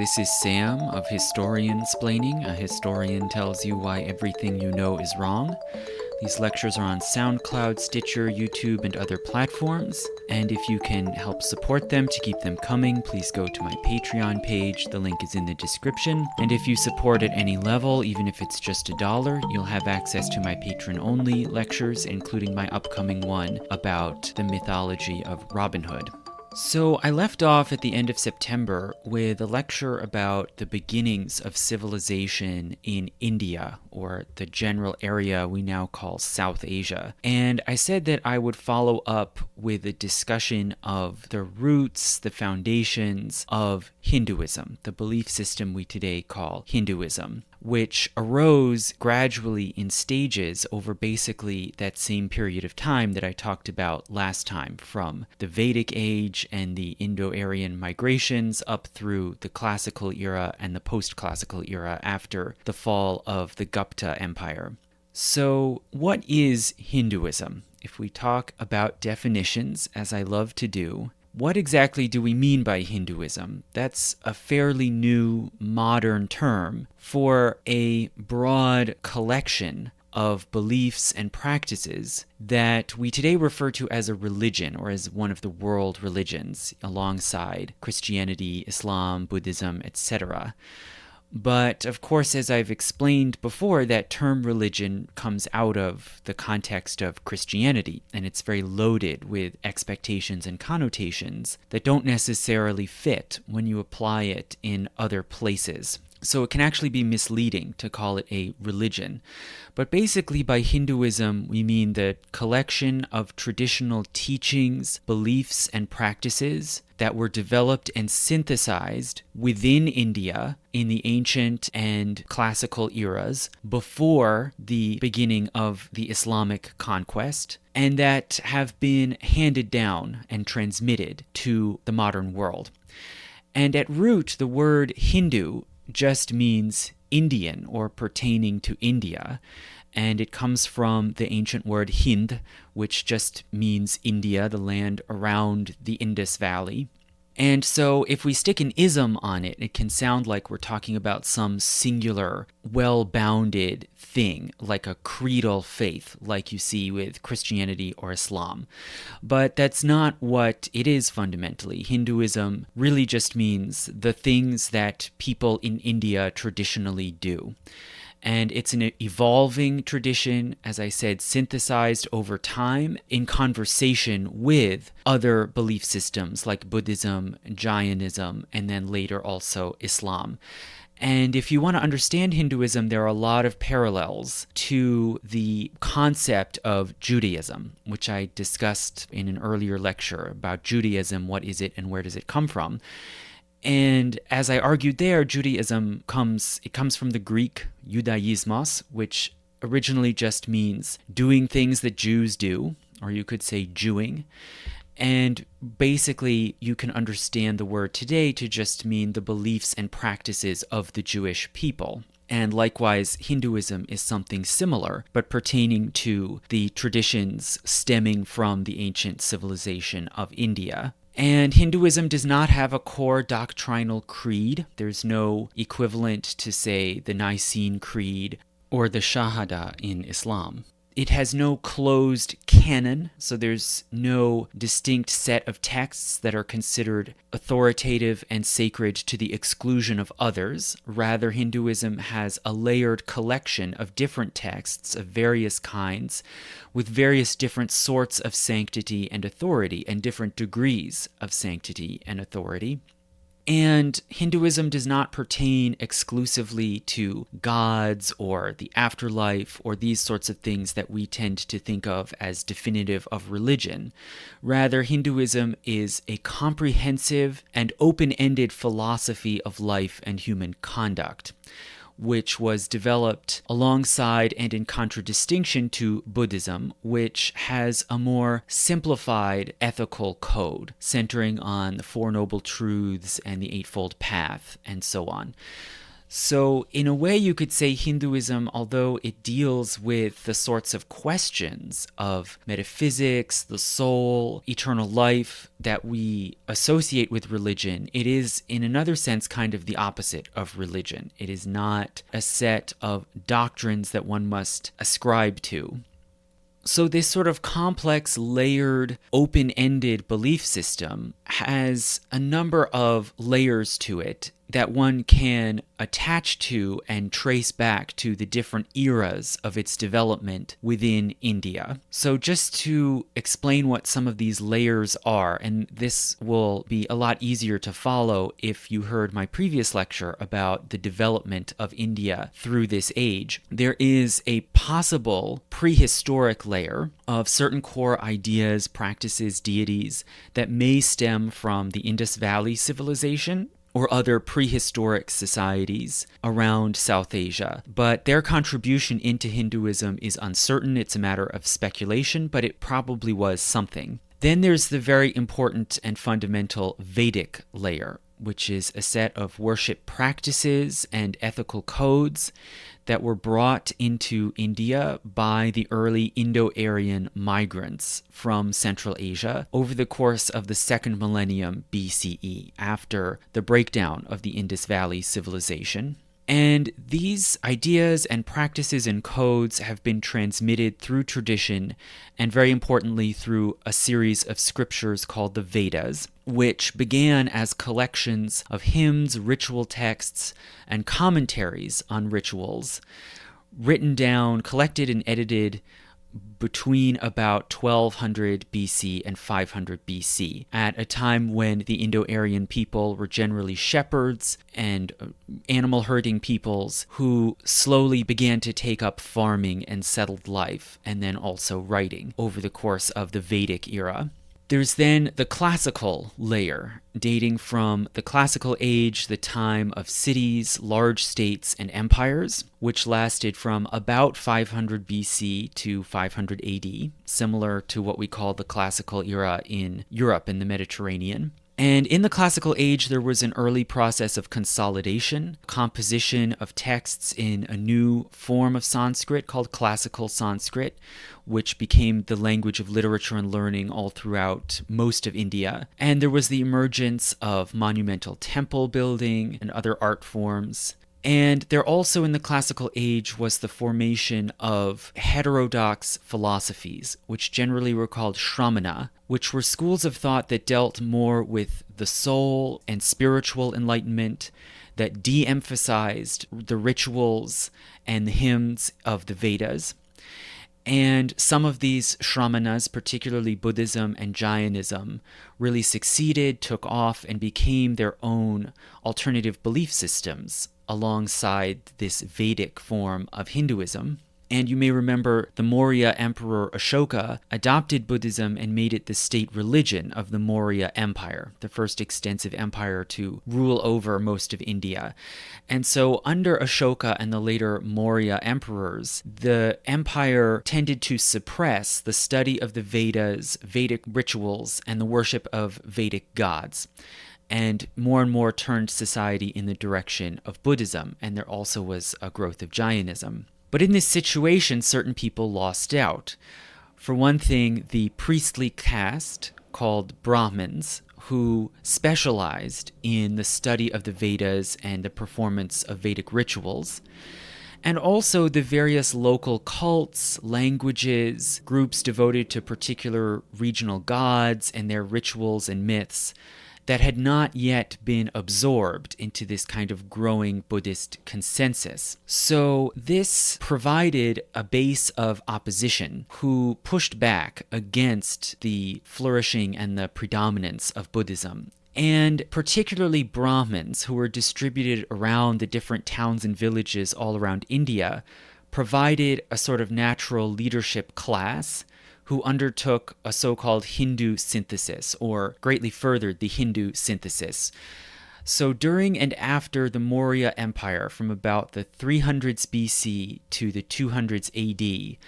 this is Sam of Historiansplaining. A historian tells you why everything you know is wrong. These lectures are on SoundCloud, Stitcher, YouTube, and other platforms. And if you can help support them to keep them coming, please go to my Patreon page. The link is in the description. And if you support at any level, even if it's just $1, you'll have access to my patron-only lectures, including my upcoming one about the mythology of Robin Hood. So I left off at the end of September with a lecture about the beginnings of civilization in India, or the general area we now call South Asia. And I said that I would follow up with a discussion of the roots, the foundations of Hinduism, the belief system we today call Hinduism, which arose gradually in stages over basically that same period of time that I talked about last time, from the Vedic age and the Indo-Aryan migrations up through the classical era and the post-classical era after the fall of the Gupta Empire. So, what is Hinduism? If we talk about definitions, as I love to do, what exactly do we mean by Hinduism? That's a fairly new, modern term for a broad collection of beliefs and practices that we today refer to as a religion, or as one of the world religions, alongside Christianity, Islam, Buddhism, etc. But, of course, as I've explained before, that term religion comes out of the context of Christianity, and it's very loaded with expectations and connotations that don't necessarily fit when you apply it in other places. So it can actually be misleading to call it a religion. But basically, by Hinduism, we mean the collection of traditional teachings, beliefs, and practices that were developed and synthesized within India in the ancient and classical eras before the beginning of the Islamic conquest, and that have been handed down and transmitted to the modern world. And at root, the word Hindu just means Indian, or pertaining to India, and it comes from the ancient word Hind, which just means India, the land around the Indus Valley. And so if we stick an ism on it, it can sound like we're talking about some singular, well-bounded thing, like a creedal faith, like you see with Christianity or Islam. But that's not what it is fundamentally. Hinduism really just means the things that people in India traditionally do. And it's an evolving tradition, as I said, synthesized over time in conversation with other belief systems like Buddhism, Jainism, and then later also Islam. And if you want to understand Hinduism, there are a lot of parallels to the concept of Judaism, which I discussed in an earlier lecture about Judaism, what is it and where does it come from. And as I argued there, Judaism comes from the Greek Judaismos, which originally just means doing things that Jews do, or you could say Jewing. And basically, you can understand the word today to just mean the beliefs and practices of the Jewish people. And likewise, Hinduism is something similar, but pertaining to the traditions stemming from the ancient civilization of India. And Hinduism does not have a core doctrinal creed. There's no equivalent to, say, the Nicene Creed or the Shahada in Islam. It has no closed canon, so there's no distinct set of texts that are considered authoritative and sacred to the exclusion of others. Rather, Hinduism has a layered collection of different texts of various kinds, with various different sorts of sanctity and authority, and different degrees of sanctity and authority. And Hinduism does not pertain exclusively to gods or the afterlife or these sorts of things that we tend to think of as definitive of religion. Rather, Hinduism is a comprehensive and open-ended philosophy of life and human conduct, which was developed alongside and in contradistinction to Buddhism, which has a more simplified ethical code, centering on the Four Noble Truths and the Eightfold Path, and so on. So, in a way, you could say Hinduism, although it deals with the sorts of questions of metaphysics, the soul, eternal life that we associate with religion, it is, in another sense, kind of the opposite of religion. It is not a set of doctrines that one must ascribe to. So this sort of complex, layered, open-ended belief system has a number of layers to it that one can attach to and trace back to the different eras of its development within India. So just to explain what some of these layers are, and this will be a lot easier to follow if you heard my previous lecture about the development of India through this age, there is a possible prehistoric layer of certain core ideas, practices, deities that may stem from the Indus Valley civilization or other prehistoric societies around South Asia. But their contribution into Hinduism is uncertain. It's a matter of speculation, but it probably was something. Then there's the very important and fundamental Vedic layer, which is a set of worship practices and ethical codes that were brought into India by the early Indo-Aryan migrants from Central Asia over the course of the second millennium BCE, after the breakdown of the Indus Valley civilization. And these ideas and practices and codes have been transmitted through tradition, and very importantly through a series of scriptures called the Vedas, which began as collections of hymns, ritual texts, and commentaries on rituals, written down, collected, and edited between about 1200 BC and 500 BC, at a time when the Indo-Aryan people were generally shepherds and animal herding peoples who slowly began to take up farming and settled life, and then also writing over the course of the Vedic era. There's then the classical layer, dating from the classical age, the time of cities, large states, and empires, which lasted from about 500 BC to 500 AD, similar to what we call the classical era in Europe and the Mediterranean. And in the classical age, there was an early process of consolidation, composition of texts in a new form of Sanskrit called classical Sanskrit, which became the language of literature and learning all throughout most of India. And there was the emergence of monumental temple building and other art forms. And there also in the classical age was the formation of heterodox philosophies, which generally were called Shramana, which were schools of thought that dealt more with the soul and spiritual enlightenment, that de-emphasized the rituals and the hymns of the Vedas. And some of these Shramanas, particularly Buddhism and Jainism, really succeeded, took off, and became their own alternative belief systems alongside this Vedic form of Hinduism. And you may remember the Maurya Emperor Ashoka adopted Buddhism and made it the state religion of the Maurya Empire, the first extensive empire to rule over most of India. And so under Ashoka and the later Maurya emperors, the empire tended to suppress the study of the Vedas, Vedic rituals, and the worship of Vedic gods, and more turned society in the direction of Buddhism, and there also was a growth of Jainism. But in this situation, certain people lost out. For one thing, the priestly caste called Brahmins, who specialized in the study of the Vedas and the performance of Vedic rituals, and also the various local cults, languages, groups devoted to particular regional gods and their rituals and myths that had not yet been absorbed into this kind of growing Buddhist consensus. So this provided a base of opposition who pushed back against the flourishing and the predominance of Buddhism. And particularly Brahmins, who were distributed around the different towns and villages all around India, provided a sort of natural leadership class who undertook a so-called Hindu synthesis, or greatly furthered the Hindu synthesis. So during and after the Maurya Empire, from about the 300s BC to the 200s AD,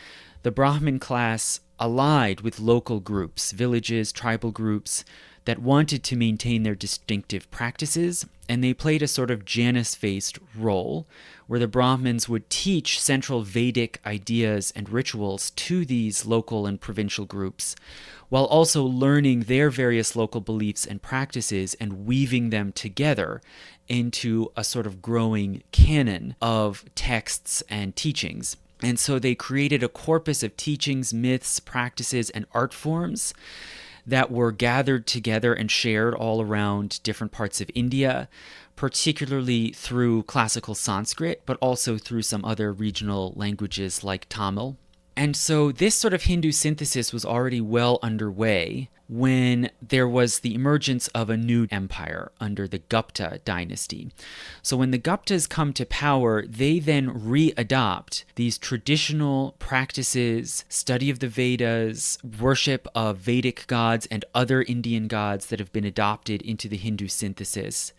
the Brahmin class allied with local groups, villages, tribal groups that wanted to maintain their distinctive practices, and they played a sort of Janus-faced role where the Brahmins would teach central Vedic ideas and rituals to these local and provincial groups, while also learning their various local beliefs and practices and weaving them together into a sort of growing canon of texts and teachings. And so they created a corpus of teachings, myths, practices, and art forms that were gathered together and shared all around different parts of India, particularly through classical Sanskrit, but also through some other regional languages like Tamil. And so this sort of Hindu synthesis was already well underway when there was the emergence of a new empire under the Gupta dynasty. So when the Guptas come to power, they then readopt these traditional practices, study of the Vedas, worship of Vedic gods and other Indian gods that have been adopted into the Hindu synthesis.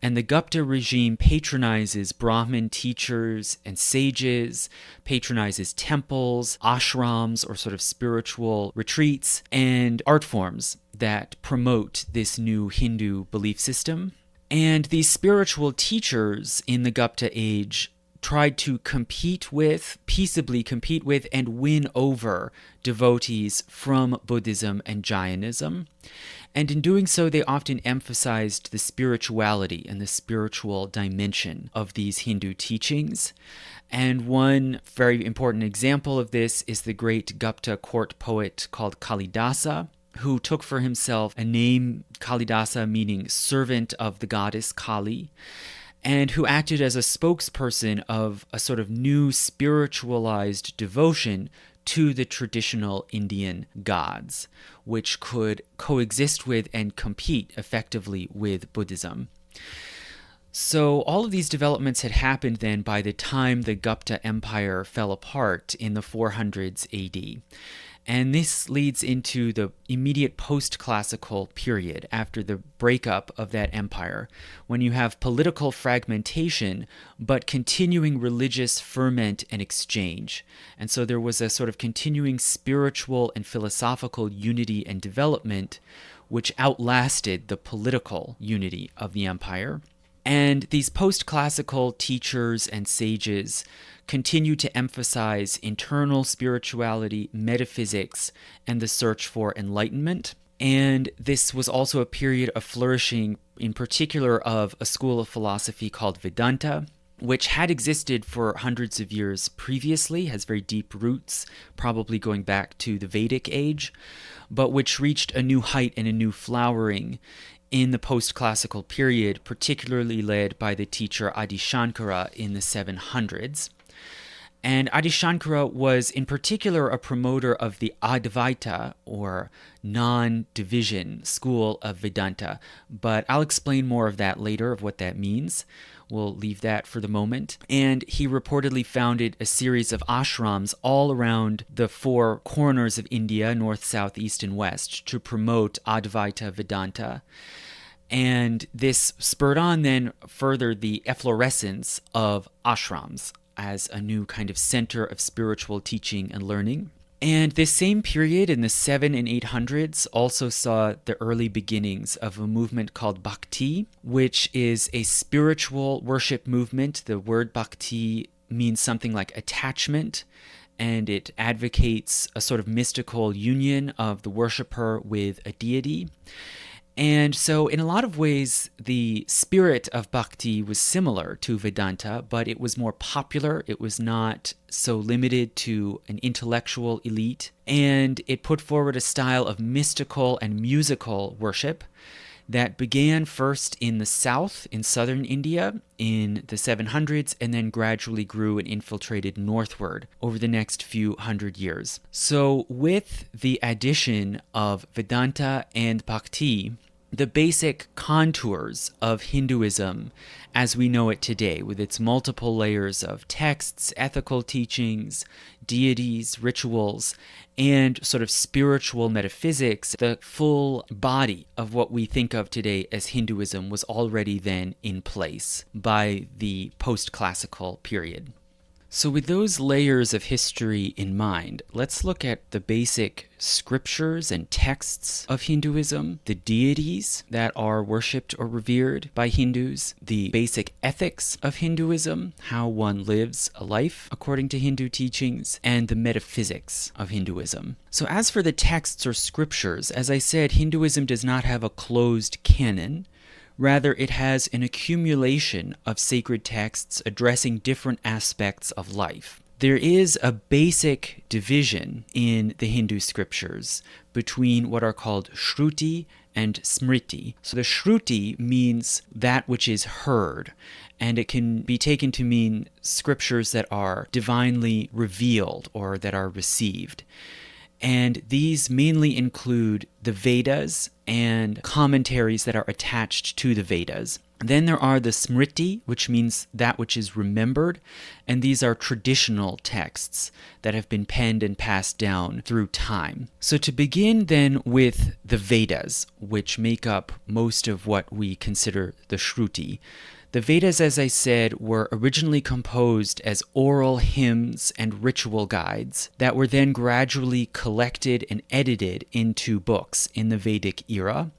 And the Gupta regime patronizes Brahmin teachers and sages, patronizes temples, ashrams, or sort of spiritual retreats, and art forms that promote this new Hindu belief system. And these spiritual teachers in the Gupta age tried to peaceably compete with, and win over devotees from Buddhism and Jainism. And in doing so, they often emphasized the spirituality and the spiritual dimension of these Hindu teachings. And one very important example of this is the great Gupta court poet called Kalidasa, who took for himself a name, Kalidasa, meaning servant of the goddess Kali, and who acted as a spokesperson of a sort of new spiritualized devotion to the traditional Indian gods, which could coexist with and compete effectively with Buddhism. So all of these developments had happened then by the time the Gupta Empire fell apart in the 400s AD. And this leads into the immediate post-classical period after the breakup of that empire, when you have political fragmentation, but continuing religious ferment and exchange. And so there was a sort of continuing spiritual and philosophical unity and development, which outlasted the political unity of the empire. And these post-classical teachers and sages continue to emphasize internal spirituality, metaphysics, and the search for enlightenment. And this was also a period of flourishing, in particular, of a school of philosophy called Vedanta, which had existed for hundreds of years previously, has very deep roots, probably going back to the Vedic age, but which reached a new height and a new flowering in the post-classical period, particularly led by the teacher Adi Shankara in the 700s. And Adi Shankara was in particular a promoter of the Advaita, or non-division, school of Vedanta. But I'll explain more of that later, of what that means. We'll leave that for the moment. And he reportedly founded a series of ashrams all around the four corners of India, north, south, east, and west, to promote Advaita Vedanta. And this spurred on then further the efflorescence of ashrams as a new kind of center of spiritual teaching and learning. And this same period in the 700s and 800s also saw the early beginnings of a movement called Bhakti, which is a spiritual worship movement. The word Bhakti means something like attachment, and it advocates a sort of mystical union of the worshiper with a deity. And so in a lot of ways, the spirit of Bhakti was similar to Vedanta, but it was more popular. It was not so limited to an intellectual elite. And it put forward a style of mystical and musical worship that began first in the south, in southern India, in the 700s, and then gradually grew and infiltrated northward over the next few hundred years. So with the addition of Vedanta and Bhakti, the basic contours of Hinduism as we know it today, with its multiple layers of texts, ethical teachings, deities, rituals, and sort of spiritual metaphysics, the full body of what we think of today as Hinduism was already then in place by the post-classical period. So, with those layers of history in mind, let's look at the basic scriptures and texts of Hinduism, the deities that are worshipped or revered by Hindus, the basic ethics of Hinduism, how one lives a life according to Hindu teachings, and the metaphysics of Hinduism. So, as for the texts or scriptures, as I said, Hinduism does not have a closed canon. Rather, it has an accumulation of sacred texts addressing different aspects of life. There is a basic division in the Hindu scriptures between what are called Shruti and Smriti. So the Shruti means that which is heard, and it can be taken to mean scriptures that are divinely revealed or that are received. And these mainly include the Vedas and commentaries that are attached to the Vedas. Then there are the Smriti, which means that which is remembered, and these are traditional texts that have been penned and passed down through time. So to begin then with the Vedas, which make up most of what we consider the Shruti. The Vedas, as I said, were originally composed as oral hymns and ritual guides that were then gradually collected and edited into books in the Vedic era.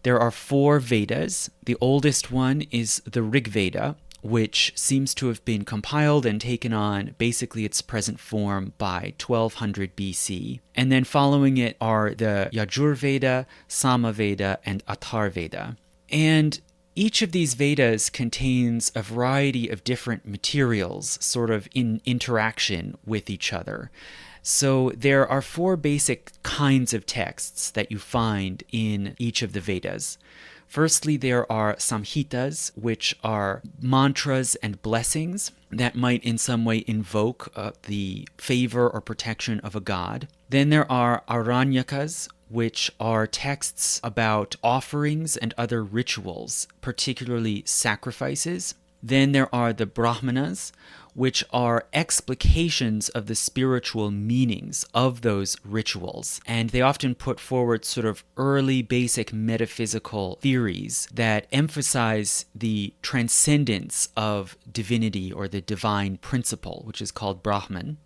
There are 4 Vedas. The oldest one is the Rig Veda, which seems to have been compiled and taken on basically its present form by 1200 BC. And then following it are the Yajur Veda, Sama Veda, and Atharva Veda. And each of these Vedas contains a variety of different materials, sort of in interaction with each other. So there are 4 basic kinds of texts that you find in each of the Vedas. Firstly, there are Samhitas, which are mantras and blessings that might in some way invoke the favor or protection of a god. Then there are Aranyakas, which are texts about offerings and other rituals, particularly sacrifices. Then there are the Brahmanas, which are explications of the spiritual meanings of those rituals. And they often put forward sort of early basic metaphysical theories that emphasize the transcendence of divinity or the divine principle, which is called Brahman.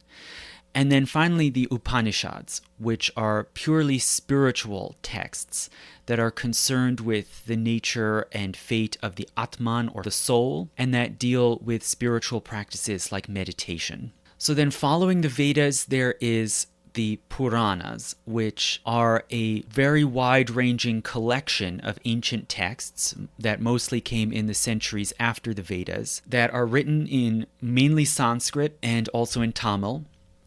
And then finally, the Upanishads, which are purely spiritual texts that are concerned with the nature and fate of the Atman, or the soul, and that deal with spiritual practices like meditation. So then following the Vedas, there is the Puranas, which are a very wide-ranging collection of ancient texts that mostly came in the centuries after the Vedas, that are written in mainly Sanskrit and also in Tamil,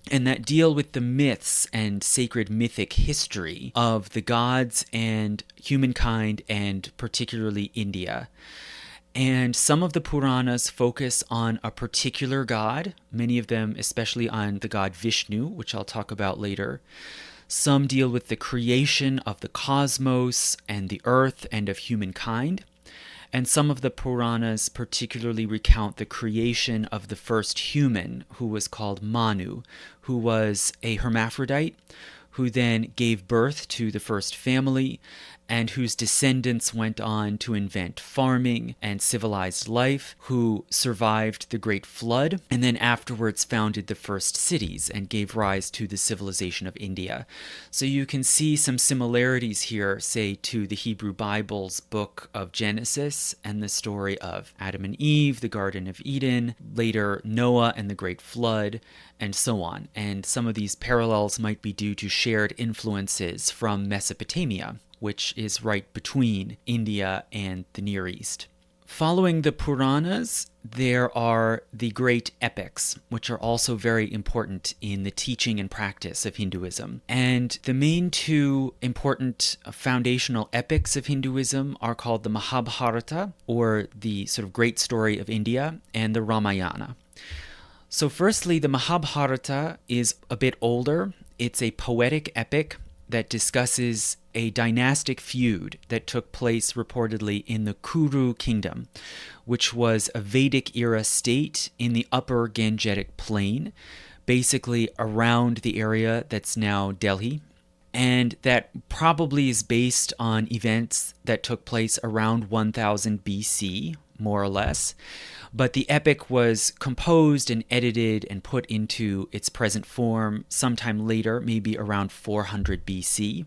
and that deal with the myths and sacred mythic history of the gods and humankind, and particularly India. And some of the Puranas focus on a particular god, many of them especially on the god Vishnu, which I'll talk about later. Some deal with the creation of the cosmos and the earth and of humankind. And some of the Puranas particularly recount the creation of the first human, who was called Manu, who was a hermaphrodite, who then gave birth to the first family, and whose descendants went on to invent farming and civilized life, who survived the Great Flood, and then afterwards founded the first cities and gave rise to the civilization of India. So you can see some similarities here, say, to the Hebrew Bible's book of Genesis and the story of Adam and Eve, the Garden of Eden, later Noah and the Great Flood, and so on. And some of these parallels might be due to shared influences from Mesopotamia, which is right between India and the Near East. Following the Puranas, there are the great epics, which are also very important in the teaching and practice of Hinduism. And the main 2 important foundational epics of Hinduism are called the Mahabharata, or the sort of great story of India, and the Ramayana. So firstly, the Mahabharata is a bit older. It's a poetic epic that discusses a dynastic feud that took place reportedly in the Kuru kingdom, which was a Vedic-era state in the upper Gangetic plain, basically around the area that's now Delhi, and that probably is based on events that took place around 1000 BC, more or less. But the epic was composed and edited and put into its present form sometime later, maybe around 400 BC.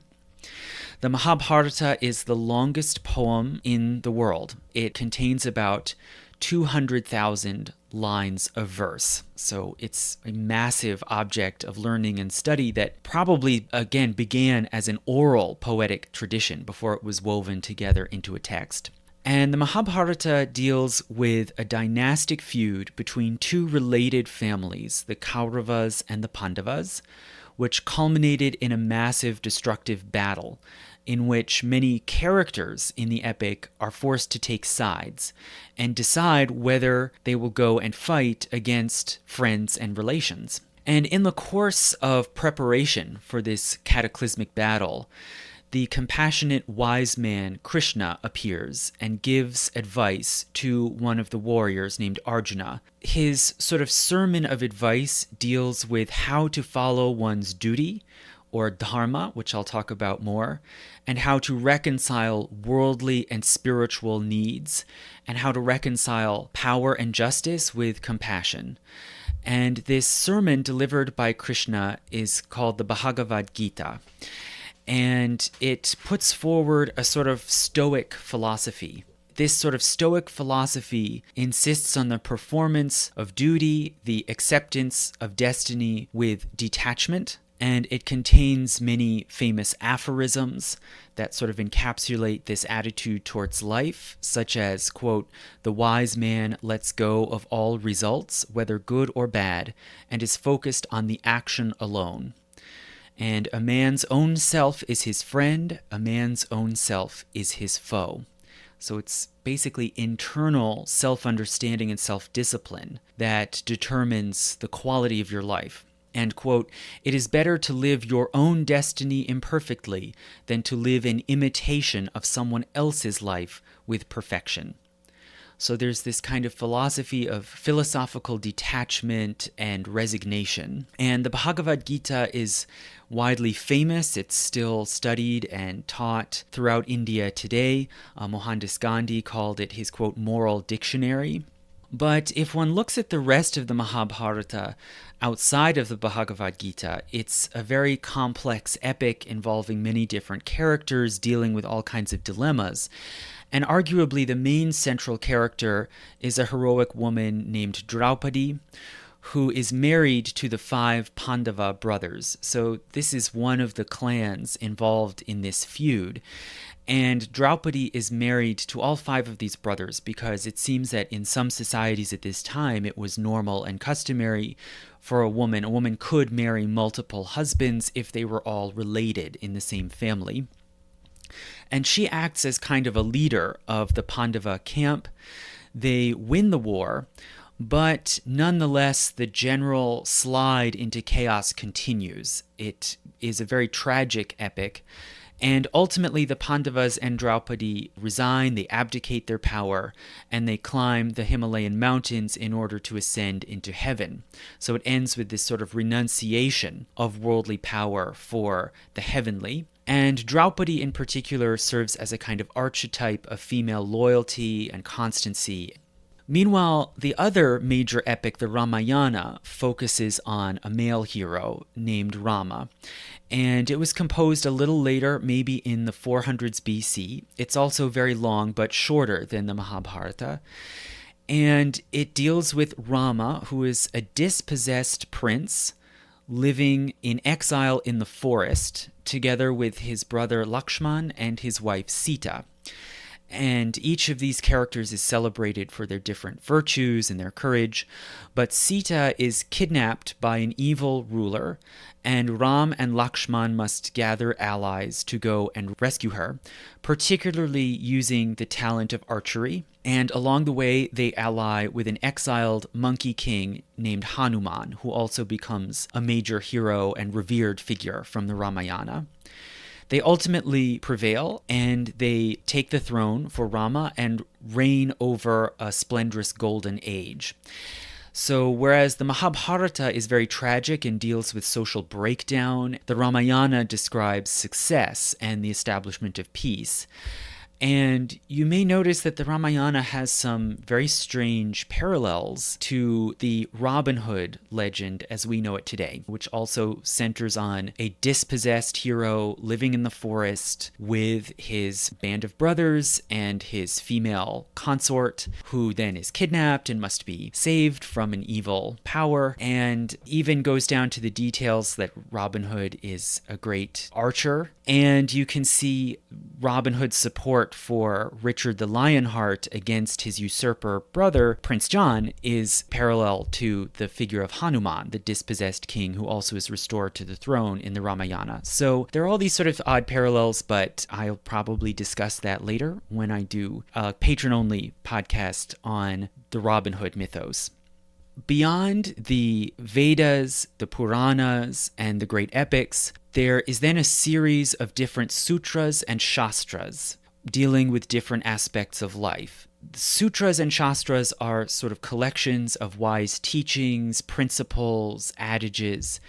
The Mahabharata is the longest poem in the world. It contains about 200,000 lines of verse. So it's a massive object of learning and study that probably, again, began as an oral poetic tradition before it was woven together into a text. And the Mahabharata deals with a dynastic feud between two related families, the Kauravas and the Pandavas, which culminated in a massive destructive battle in which many characters in the epic are forced to take sides and decide whether they will go and fight against friends and relations. And in the course of preparation for this cataclysmic battle, the compassionate wise man Krishna appears and gives advice to one of the warriors named Arjuna. His sort of sermon of advice deals with how to follow one's duty, or dharma, which I'll talk about more, and how to reconcile worldly and spiritual needs, and how to reconcile power and justice with compassion. And this sermon delivered by Krishna is called the Bhagavad Gita. And it puts forward a sort of Stoic philosophy. This sort of Stoic philosophy insists on the performance of duty, the acceptance of destiny with detachment, and it contains many famous aphorisms that sort of encapsulate this attitude towards life, such as, quote, "The wise man lets go of all results, whether good or bad, and is focused on the action alone. And a man's own self is his friend, a man's own self is his foe." So it's basically internal self-understanding and self-discipline that determines the quality of your life. And, quote, "It is better to live your own destiny imperfectly than to live in imitation of someone else's life with perfection." So there's this kind of philosophy of philosophical detachment and resignation. And the Bhagavad Gita is widely famous. It's still studied and taught throughout India today. Mohandas Gandhi called it his, quote, "moral dictionary." But if one looks at the rest of the Mahabharata outside of the Bhagavad Gita, it's a very complex epic involving many different characters dealing with all kinds of dilemmas. And arguably the main central character is a heroic woman named Draupadi, who is married to the 5 Pandava brothers. So this is one of the clans involved in this feud. And Draupadi is married to all 5 of these brothers because it seems that in some societies at this time it was normal and customary for a woman. A woman could marry multiple husbands if they were all related in the same family. And she acts as kind of a leader of the Pandava camp. They win the war, but nonetheless, the general slide into chaos continues. It is a very tragic epic. And ultimately, the Pandavas and Draupadi resign, they abdicate their power, and they climb the Himalayan mountains in order to ascend into heaven. So it ends with this sort of renunciation of worldly power for the heavenly. And Draupadi in particular serves as a kind of archetype of female loyalty and constancy. Meanwhile, the other major epic, the Ramayana, focuses on a male hero named Rama. And it was composed a little later, maybe in the 400s BC. It's also very long, but shorter than the Mahabharata. And it deals with Rama, who is a dispossessed prince living in exile in the forest, together with his brother Lakshman and his wife Sita. And each of these characters is celebrated for their different virtues and their courage. But Sita is kidnapped by an evil ruler, and Ram and Lakshman must gather allies to go and rescue her, particularly using the talent of archery. And along the way, they ally with an exiled monkey king named Hanuman, who also becomes a major hero and revered figure from the Ramayana. They ultimately prevail, and they take the throne for Rama and reign over a splendorous golden age. So whereas the Mahabharata is very tragic and deals with social breakdown, the Ramayana describes success and the establishment of peace. And you may notice that the Ramayana has some very strange parallels to the Robin Hood legend as we know it today, which also centers on a dispossessed hero living in the forest with his band of brothers and his female consort, who then is kidnapped and must be saved from an evil power, and even goes down to the details that Robin Hood is a great archer. And you can see Robin Hood's support for Richard the Lionheart against his usurper brother, Prince John, is parallel to the figure of Hanuman, the dispossessed king who also is restored to the throne in the Ramayana. So there are all these sort of odd parallels, but I'll probably discuss that later when I do a patron-only podcast on the Robin Hood mythos. Beyond the Vedas, the Puranas, and the great epics, there is then a series of different sutras and shastras dealing with different aspects of life. The sutras and shastras are sort of collections of wise teachings, principles, adages.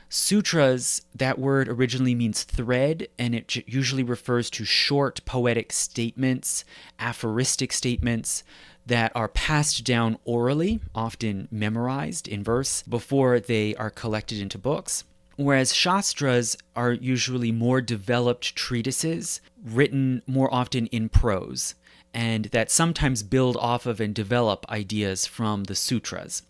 Sutras, that word originally means thread, and it usually refers to short poetic statements, aphoristic statements that are passed down orally, often memorized in verse, before they are collected into books. Whereas shastras are usually more developed treatises, written more often in prose, and that sometimes build off of and develop ideas from the sutras.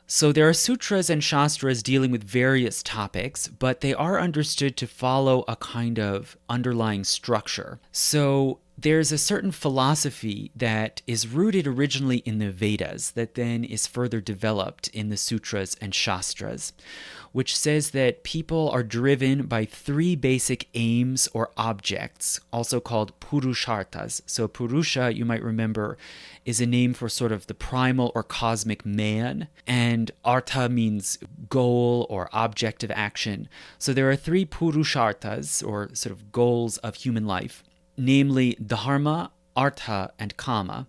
So there are sutras and shastras dealing with various topics, but they are understood to follow a kind of underlying structure. So there's a certain philosophy that is rooted originally in the Vedas that then is further developed in the sutras and shastras, which says that people are driven by three basic aims or objects, also called purusharthas. So purusha, you might remember, is a name for sort of the primal or cosmic man, and artha means goal or object of action. So there are three purusharthas, or sort of goals of human life, namely dharma, artha, and kama.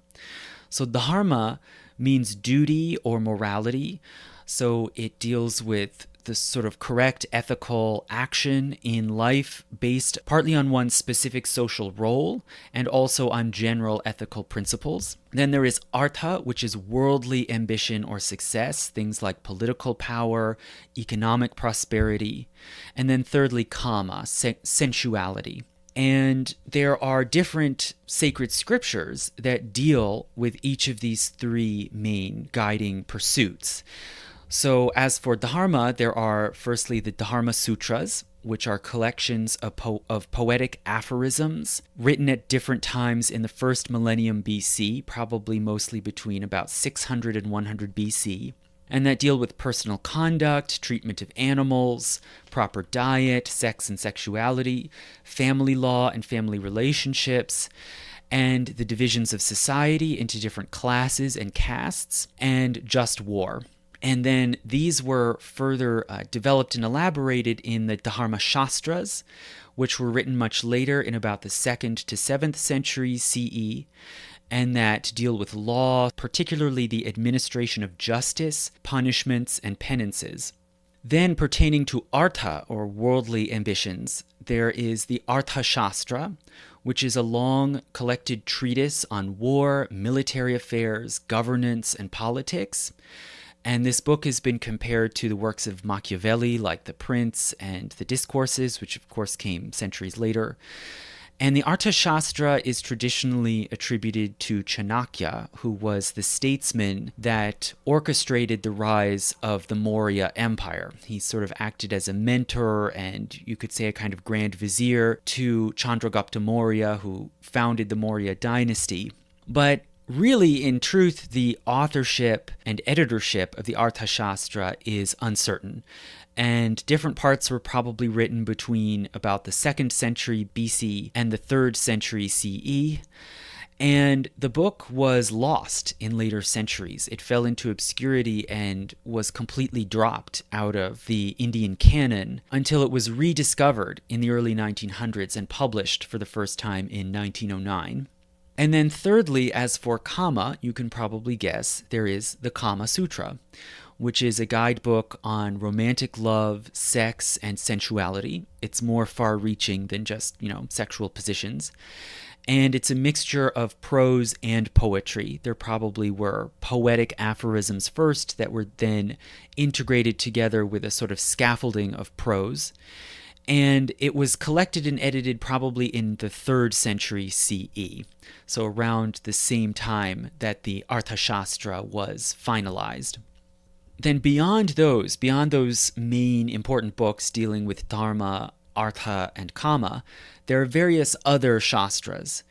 So dharma means duty or morality, so it deals with the sort of correct ethical action in life based partly on one's specific social role and also on general ethical principles. Then there is artha, which is worldly ambition or success, things like political power, economic prosperity. And then thirdly, kama, sensuality. And there are different sacred scriptures that deal with each of these three main guiding pursuits. So as for Dharma, there are firstly the Dharma Sutras, which are collections of poetic aphorisms written at different times in the first millennium BC, probably mostly between about 600 and 100 BC, and that deal with personal conduct, treatment of animals, proper diet, sex and sexuality, family law and family relationships, and the divisions of society into different classes and castes, and just war. And then these were further developed and elaborated in the Dharma Shastras, which were written much later in about the 2nd to 7th century CE, and that deal with law, particularly the administration of justice, punishments, and penances. Then pertaining to artha, or worldly ambitions, there is the Artha Shastra, which is a long collected treatise on war, military affairs, governance, and politics. And this book has been compared to the works of Machiavelli, like The Prince and the Discourses, which of course came centuries later. And the Arthashastra is traditionally attributed to Chanakya, who was the statesman that orchestrated the rise of the Maurya Empire. He sort of acted as a mentor and you could say a kind of grand vizier to Chandragupta Maurya, who founded the Maurya dynasty. But really, in truth, the authorship and editorship of the Arthashastra is uncertain, and different parts were probably written between about the 2nd century BC and the 3rd century CE, and the book was lost in later centuries. It fell into obscurity and was completely dropped out of the Indian canon until it was rediscovered in the early 1900s and published for the first time in 1909. And then thirdly, as for Kama, you can probably guess, there is the Kama Sutra, which is a guidebook on romantic love, sex, and sensuality. It's more far-reaching than just, sexual positions. And it's a mixture of prose and poetry. There probably were poetic aphorisms first that were then integrated together with a sort of scaffolding of prose. And it was collected and edited probably in the 3rd century CE, so around the same time that the Arthashastra was finalized. Then beyond those main important books dealing with Dharma, Artha, and Kama, there are various other Shastras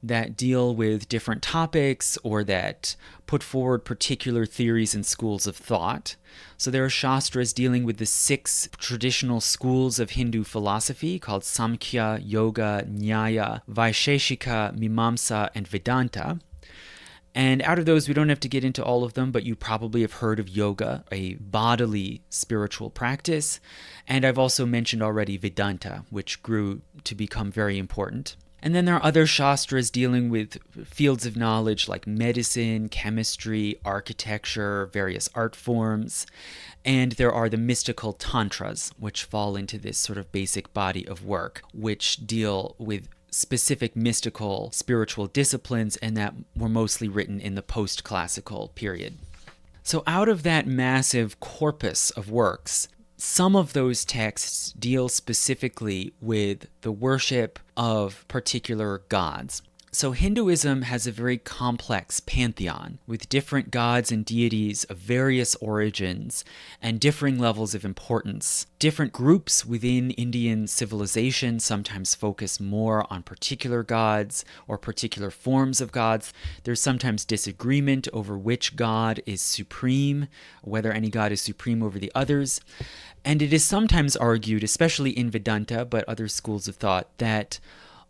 that deal with different topics or that put forward particular theories and schools of thought. So there are Shastras dealing with the 6 traditional schools of Hindu philosophy called Samkhya, Yoga, Nyaya, Vaisheshika, Mimamsa, and Vedanta. And out of those, we don't have to get into all of them, but you probably have heard of yoga, a bodily spiritual practice. And I've also mentioned already Vedanta, which grew to become very important. And then there are other Shastras dealing with fields of knowledge like medicine, chemistry, architecture, various art forms. And there are the mystical tantras, which fall into this sort of basic body of work, which deal with specific mystical spiritual disciplines and that were mostly written in the post-classical period. So out of that massive corpus of works, some of those texts deal specifically with the worship of particular gods. So Hinduism has a very complex pantheon with different gods and deities of various origins and differing levels of importance. Different groups within Indian civilization sometimes focus more on particular gods or particular forms of gods. There's sometimes disagreement over which god is supreme, whether any god is supreme over the others. And it is sometimes argued, especially in Vedanta, but other schools of thought, that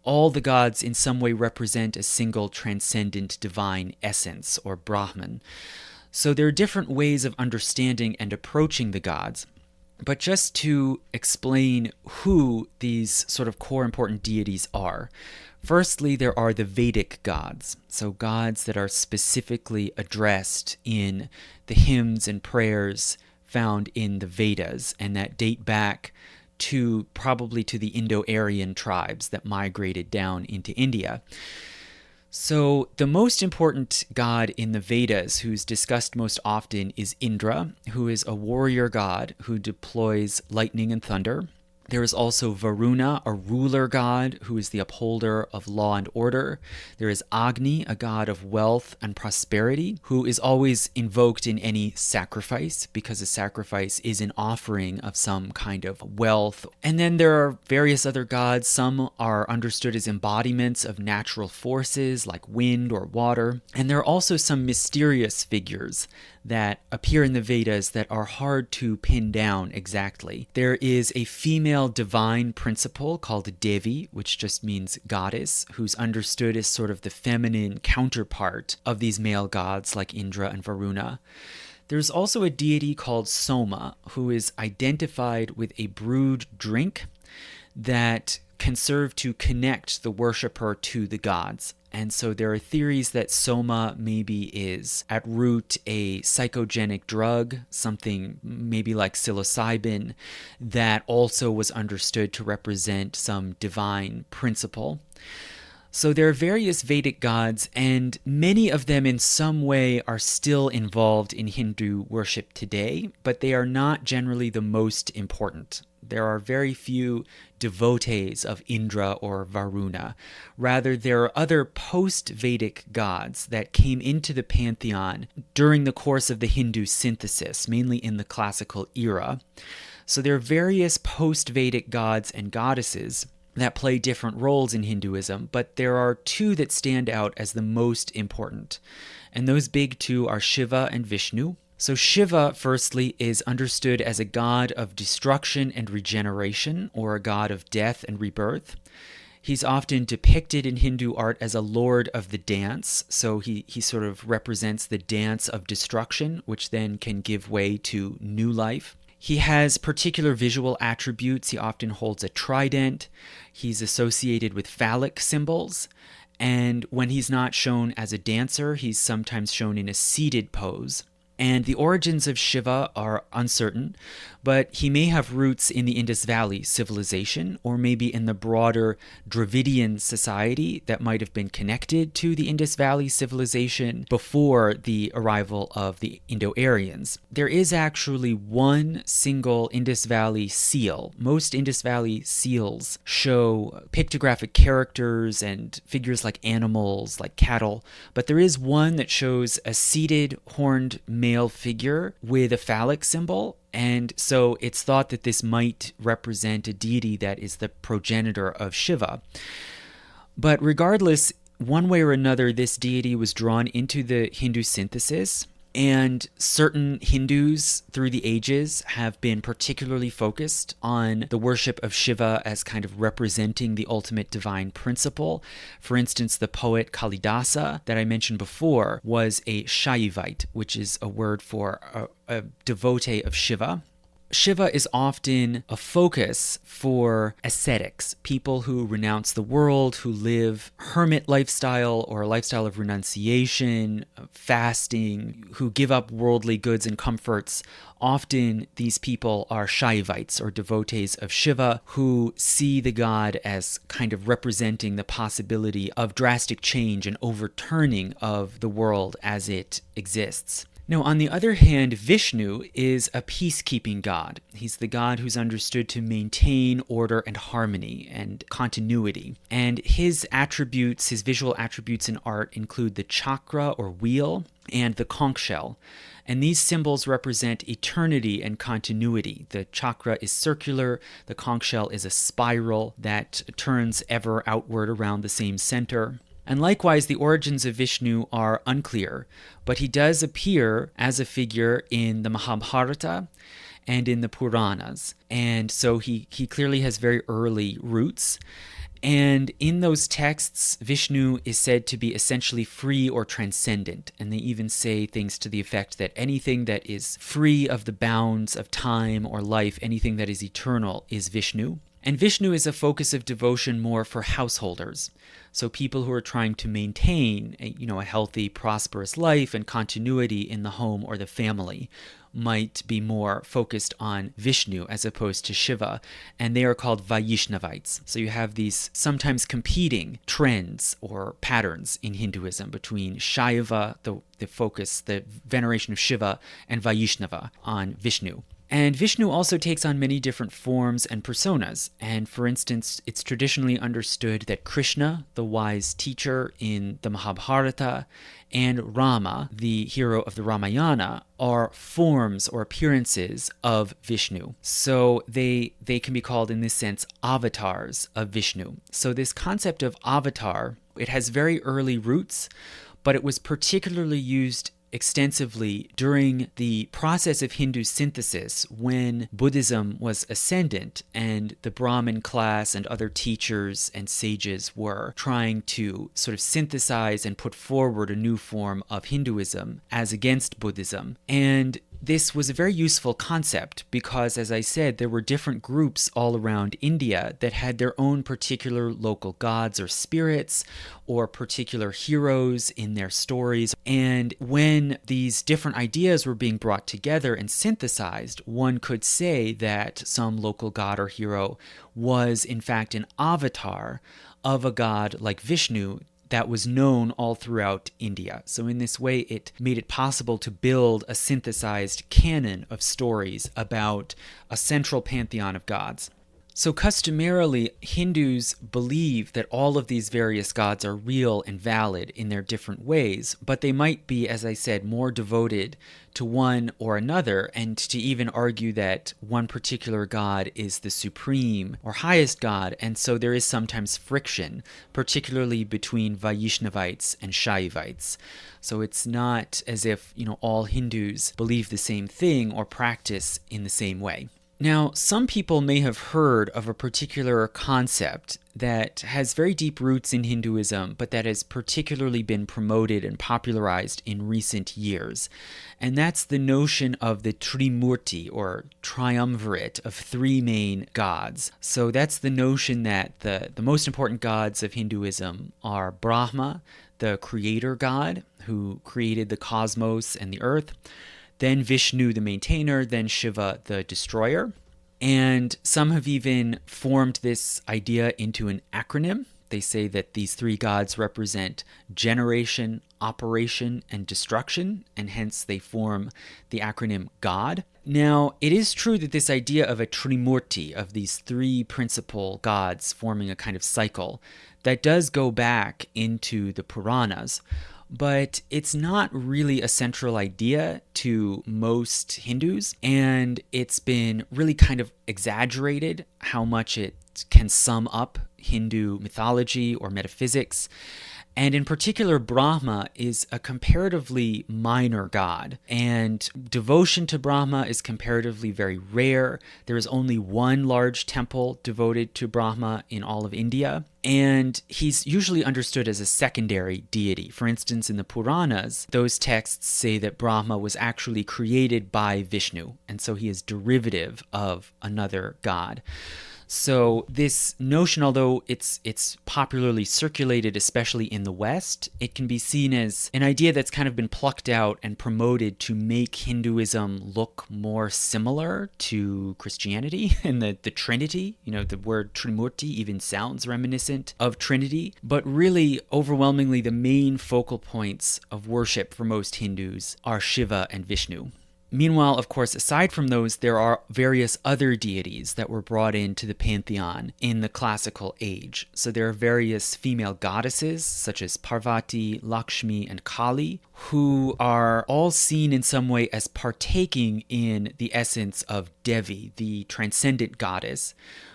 all the gods in some way represent a single transcendent divine essence, or Brahman. So there are different ways of understanding and approaching the gods. But just to explain who these sort of core important deities are, firstly, there are the Vedic gods, so gods that are specifically addressed in the hymns and prayers found in the Vedas, and that date back to probably to the Indo-Aryan tribes that migrated down into India. So the most important god in the Vedas, who's discussed most often, is Indra, who is a warrior god who deploys lightning and thunder. There is also Varuna, a ruler god who is the upholder of law and order. There is Agni, a god of wealth and prosperity, who is always invoked in any sacrifice because a sacrifice is an offering of some kind of wealth. And then there are various other gods. Some are understood as embodiments of natural forces like wind or water. And there are also some mysterious figures that appear in the Vedas that are hard to pin down exactly. There is a female divine principle called Devi, which just means goddess, who's understood as sort of the feminine counterpart of these male gods like Indra and Varuna. There's also a deity called Soma, who is identified with a brewed drink that can serve to connect the worshiper to the gods. And so there are theories that Soma maybe is at root a psychogenic drug, something maybe like psilocybin, that also was understood to represent some divine principle. So there are various Vedic gods, and many of them in some way are still involved in Hindu worship today, but they are not generally the most important. There are very few devotees of Indra or Varuna. Rather, there are other post-Vedic gods that came into the pantheon during the course of the Hindu synthesis, mainly in the classical era. So there are various post-Vedic gods and goddesses that play different roles in Hinduism, but there are two that stand out as the most important. And those big two are Shiva and Vishnu. So Shiva, firstly, is understood as a god of destruction and regeneration, or a god of death and rebirth. He's often depicted in Hindu art as a lord of the dance, so he sort of represents the dance of destruction, which then can give way to new life. He has particular visual attributes. He often holds a trident. He's associated with phallic symbols. And when he's not shown as a dancer, he's sometimes shown in a seated pose. And the origins of Shiva are uncertain, but he may have roots in the Indus Valley civilization, or maybe in the broader Dravidian society that might have been connected to the Indus Valley civilization before the arrival of the Indo-Aryans. There is actually one single Indus Valley seal. Most Indus Valley seals show pictographic characters and figures like animals, like cattle, but there is one that shows a seated horned male figure with a phallic symbol, and so it's thought that this might represent a deity that is the progenitor of Shiva. But regardless, one way or another, this deity was drawn into the Hindu synthesis, and certain Hindus through the ages have been particularly focused on the worship of Shiva as kind of representing the ultimate divine principle. For instance, the poet Kalidasa that I mentioned before was a Shaivite, which is a word for a devotee of Shiva. Shiva is often a focus for ascetics, people who renounce the world, who live hermit lifestyle or a lifestyle of renunciation, fasting, who give up worldly goods and comforts. Often these people are Shaivites or devotees of Shiva who see the god as kind of representing the possibility of drastic change and overturning of the world as it exists. Now, on the other hand, Vishnu is a peacekeeping god. He's the god who's understood to maintain order and harmony and continuity. And his attributes, his visual attributes in art include the chakra or wheel and the conch shell. And these symbols represent eternity and continuity. The chakra is circular, the conch shell is a spiral that turns ever outward around the same center. And likewise, the origins of Vishnu are unclear, but he does appear as a figure in the Mahabharata and in the Puranas. And so he clearly has very early roots. And in those texts, Vishnu is said to be essentially free or transcendent. And they even say things to the effect that anything that is free of the bounds of time or life, anything that is eternal, is Vishnu. And Vishnu is a focus of devotion more for householders. So people who are trying to maintain a healthy, prosperous life and continuity in the home or the family might be more focused on Vishnu as opposed to Shiva, and they are called Vaishnavites. So you have these sometimes competing trends or patterns in Hinduism between Shaiva, the focus, the veneration of Shiva, and Vaishnava on Vishnu. And Vishnu also takes on many different forms and personas. And for instance, it's traditionally understood that Krishna, the wise teacher in the Mahabharata, and Rama, the hero of the Ramayana, are forms or appearances of Vishnu. So they can be called, in this sense, avatars of Vishnu. So this concept of avatar, it has very early roots, but it was particularly used extensively during the process of Hindu synthesis when Buddhism was ascendant and the Brahmin class and other teachers and sages were trying to sort of synthesize and put forward a new form of Hinduism as against Buddhism. And this was a very useful concept because, as I said, there were different groups all around India that had their own particular local gods or spirits or particular heroes in their stories. And when these different ideas were being brought together and synthesized, one could say that some local god or hero was, in fact, an avatar of a god like Vishnu that was known all throughout India. So in this way, it made it possible to build a synthesized canon of stories about a central pantheon of gods. So customarily, Hindus believe that all of these various gods are real and valid in their different ways, but they might be, as I said, more devoted to one or another, and to even argue that one particular god is the supreme or highest god, and so there is sometimes friction, particularly between Vaishnavites and Shaivites. So it's not as if, all Hindus believe the same thing or practice in the same way. Now, some people may have heard of a particular concept that has very deep roots in Hinduism, but that has particularly been promoted and popularized in recent years. And that's the notion of the Trimurti, or triumvirate of three main gods. So that's the notion that the most important gods of Hinduism are Brahma, the creator god, who created the cosmos and the earth. then Vishnu the maintainer, then Shiva the destroyer. And some have even formed this idea into an acronym. They say that these three gods represent generation, operation, and destruction, and hence they form the acronym God. Now, it is true that this idea of a Trimurti, of these three principal gods forming a kind of cycle, that does go back into the Puranas, but it's not really a central idea to most Hindus, and it's been really kind of exaggerated how much it can sum up Hindu mythology or metaphysics. And in particular, Brahma is a comparatively minor god, and devotion to Brahma is comparatively very rare. There is only one large temple devoted to Brahma in all of India, and he's usually understood as a secondary deity. For instance, in the Puranas, those texts say that Brahma was actually created by Vishnu, and so he is derivative of another god. So this notion, although it's popularly circulated, especially in the West, it can be seen as an idea that's kind of been plucked out and promoted to make Hinduism look more similar to Christianity and the Trinity. You know, the word Trimurti even sounds reminiscent of Trinity. But really, overwhelmingly, the main focal points of worship for most Hindus are Shiva and Vishnu. Meanwhile, of course, aside from those, there are various other deities that were brought into the pantheon in the classical age. So there are various female goddesses, such as Parvati, Lakshmi, and Kali, who are all seen in some way as partaking in the essence of Devi, the transcendent goddess,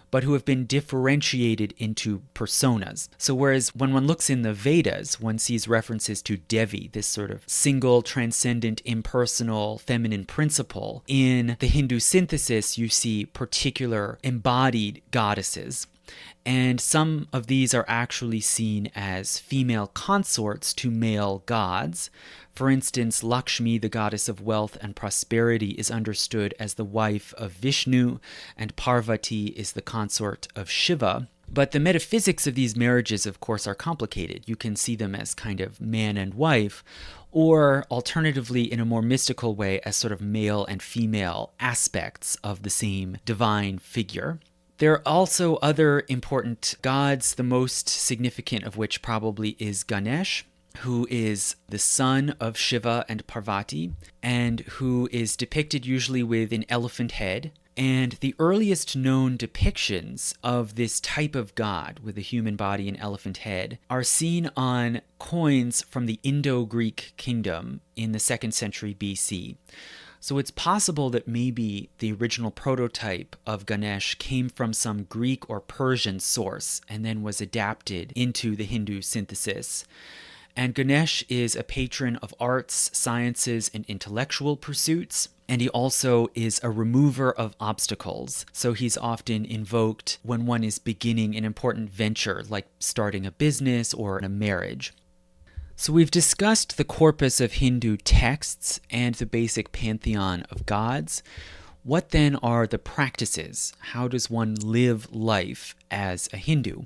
but who have been differentiated into personas. So whereas when one looks in the Vedas, one sees references to Devi, this sort of single, transcendent, impersonal, feminine principle, in the Hindu synthesis, you see particular embodied goddesses. And some of these are actually seen as female consorts to male gods. For instance, Lakshmi, the goddess of wealth and prosperity, is understood as the wife of Vishnu, and Parvati is the consort of Shiva. But the metaphysics of these marriages, of course, are complicated. You can see them as kind of man and wife, or alternatively, in a more mystical way, as sort of male and female aspects of the same divine figure. There are also other important gods, the most significant of which probably is Ganesh, who is the son of Shiva and Parvati, and who is depicted usually with an elephant head. And the earliest known depictions of this type of god with a human body and elephant head are seen on coins from the Indo-Greek kingdom in the 2nd century BC. So it's possible that maybe the original prototype of Ganesh came from some Greek or Persian source and then was adapted into the Hindu synthesis. And Ganesh is a patron of arts, sciences, and intellectual pursuits, and he also is a remover of obstacles. So he's often invoked when one is beginning an important venture, like starting a business or a marriage. So we've discussed the corpus of Hindu texts and the basic pantheon of gods. What then are the practices? How does one live life as a Hindu?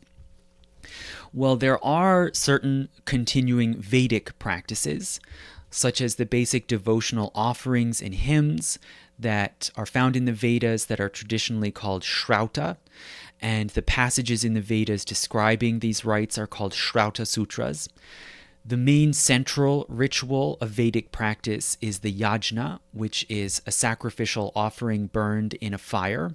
Well, there are certain continuing Vedic practices, such as the basic devotional offerings and hymns that are found in the Vedas that are traditionally called Shrauta, and the passages in the Vedas describing these rites are called Shrauta Sutras. The main central ritual of Vedic practice is the yajna, which is a sacrificial offering burned in a fire.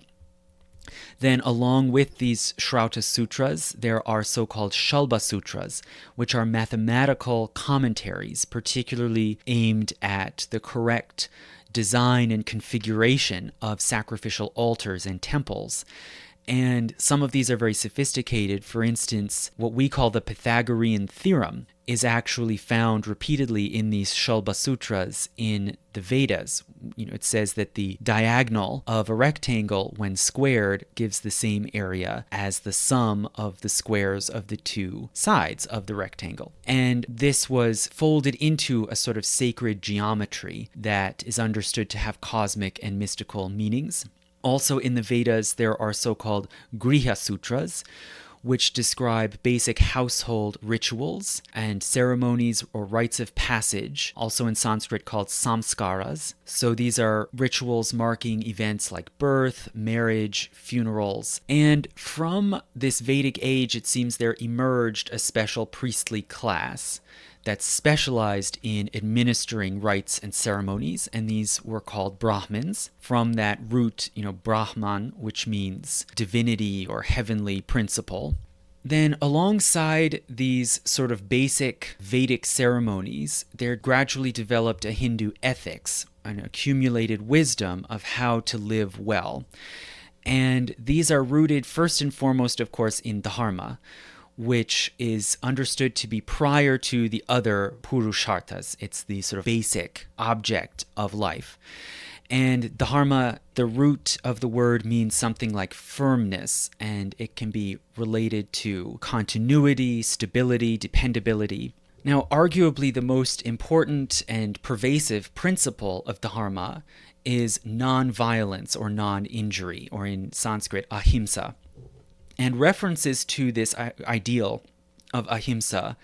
Then, along with these Shrauta Sutras, there are so-called Shalba Sutras, which are mathematical commentaries, particularly aimed at the correct design and configuration of sacrificial altars and temples. And some of these are very sophisticated. For instance, what we call the Pythagorean theorem is actually found repeatedly in these Shalba Sutras in the Vedas. You know, it says that the diagonal of a rectangle, when squared, gives the same area as the sum of the squares of the two sides of the rectangle. And this was folded into a sort of sacred geometry that is understood to have cosmic and mystical meanings. Also in the Vedas, there are so-called Griha Sutras, which describe basic household rituals and ceremonies or rites of passage, also in Sanskrit called samskaras. So these are rituals marking events like birth, marriage, funerals. And from this Vedic age, it seems there emerged a special priestly class that specialized in administering rites and ceremonies, and these were called Brahmins, from that root, Brahman, which means divinity or heavenly principle. Then, alongside these sort of basic Vedic ceremonies, there gradually developed a Hindu ethics, an accumulated wisdom of how to live well. And these are rooted first and foremost, of course, in Dharma, which is understood to be prior to the other Purusharthas. It's the sort of basic object of life. And Dharma, the root of the word, means something like firmness, and it can be related to continuity, stability, dependability. Now, arguably the most important and pervasive principle of Dharma is non-violence or non-injury, or in Sanskrit, ahimsa. And references to this ideal of ahimsa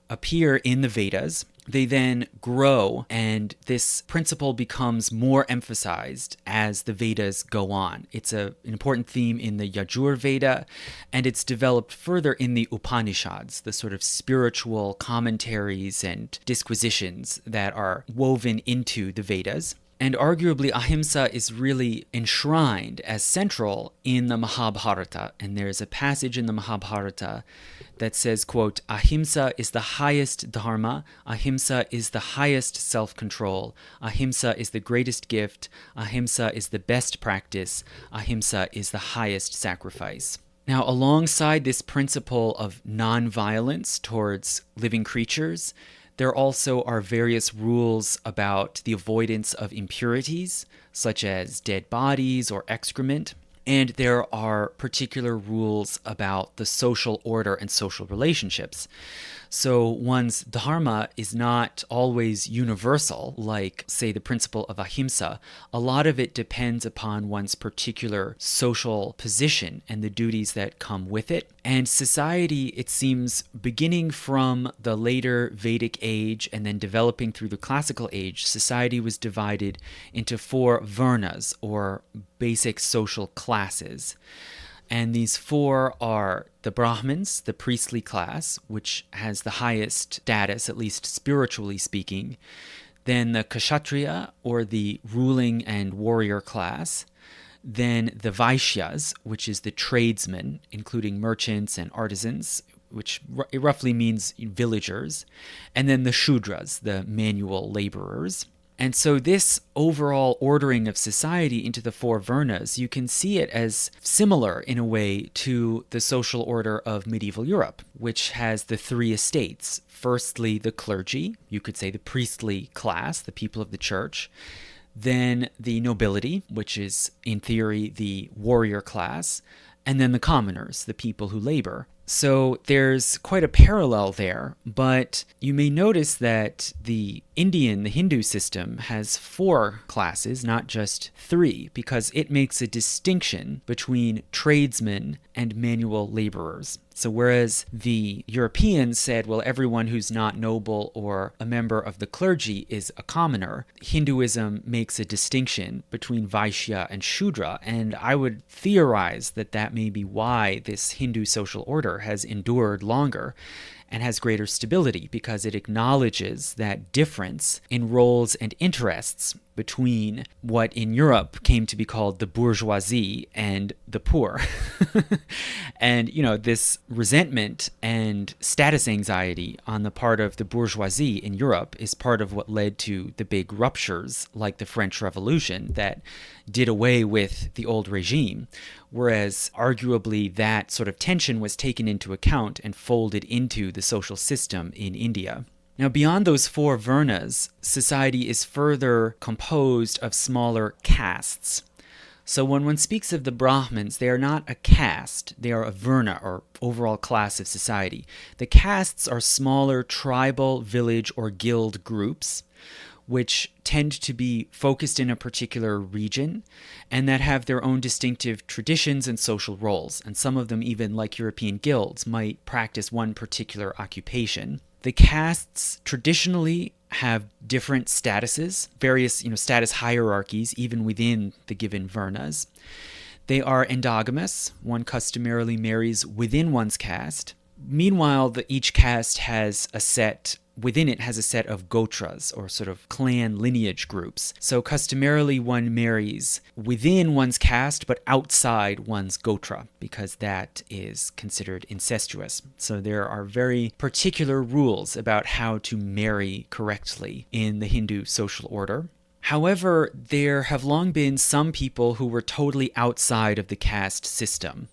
appear in the Vedas. They then grow, and this principle becomes more emphasized as the Vedas go on. It's an important theme in the Yajur Veda, and it's developed further in the Upanishads, the sort of spiritual commentaries and disquisitions that are woven into the Vedas. And arguably, ahimsa is really enshrined as central in the Mahabharata. And there's a passage in the Mahabharata that says, quote, "Ahimsa is the highest dharma. Ahimsa is the highest self-control. Ahimsa is the greatest gift. Ahimsa is the best practice. Ahimsa is the highest sacrifice." Now, alongside this principle of non-violence towards living creatures, there also are various rules about the avoidance of impurities, such as dead bodies or excrement. And there are particular rules about the social order and social relationships. So one's dharma is not always universal, like, say, the principle of ahimsa. A lot of it depends upon one's particular social position and the duties that come with it. And society, it seems, beginning from the later Vedic age and then developing through the classical age, society was divided into 4 varnas, or basic social classes. And these 4 are the Brahmins, the priestly class, which has the highest status, at least spiritually speaking. Then the Kshatriya, or the ruling and warrior class. Then the Vaishyas, which is the tradesmen, including merchants and artisans, which roughly means villagers. And then the Shudras, the manual laborers. And so this overall ordering of society into the 4 varnas, you can see it as similar in a way to the social order of medieval Europe, which has the 3 estates. Firstly, the clergy, you could say the priestly class, the people of the church. Then the nobility, which is in theory the warrior class. And then the commoners, the people who labor. So there's quite a parallel there, but you may notice that the Hindu system has 4 classes, not just 3, because it makes a distinction between tradesmen and manual laborers. So whereas the Europeans said, well, everyone who's not noble or a member of the clergy is a commoner, Hinduism makes a distinction between Vaishya and Shudra, and I would theorize that that may be why this Hindu social order has endured longer and has greater stability, because it acknowledges that difference in roles and interests between what in Europe came to be called the bourgeoisie and the poor. And, this resentment and status anxiety on the part of the bourgeoisie in Europe is part of what led to the big ruptures like the French Revolution that did away with the old regime. Whereas arguably that sort of tension was taken into account and folded into the social system in India. Now, beyond those 4 varnas, society is further composed of smaller castes. So when one speaks of the Brahmins, they are not a caste, they are a varna, or overall class of society. The castes are smaller tribal, village, or guild groups, which tend to be focused in a particular region and that have their own distinctive traditions and social roles. And some of them, even like European guilds, might practice one particular occupation. The castes traditionally have different statuses, various status hierarchies, even within the given varnas. They are endogamous. One customarily marries within one's caste. Meanwhile, each caste has a set of gotras, or sort of clan lineage groups. So customarily one marries within one's caste but outside one's gotra, because that is considered incestuous. So there are very particular rules about how to marry correctly in the Hindu social order. However, there have long been some people who were totally outside of the caste system.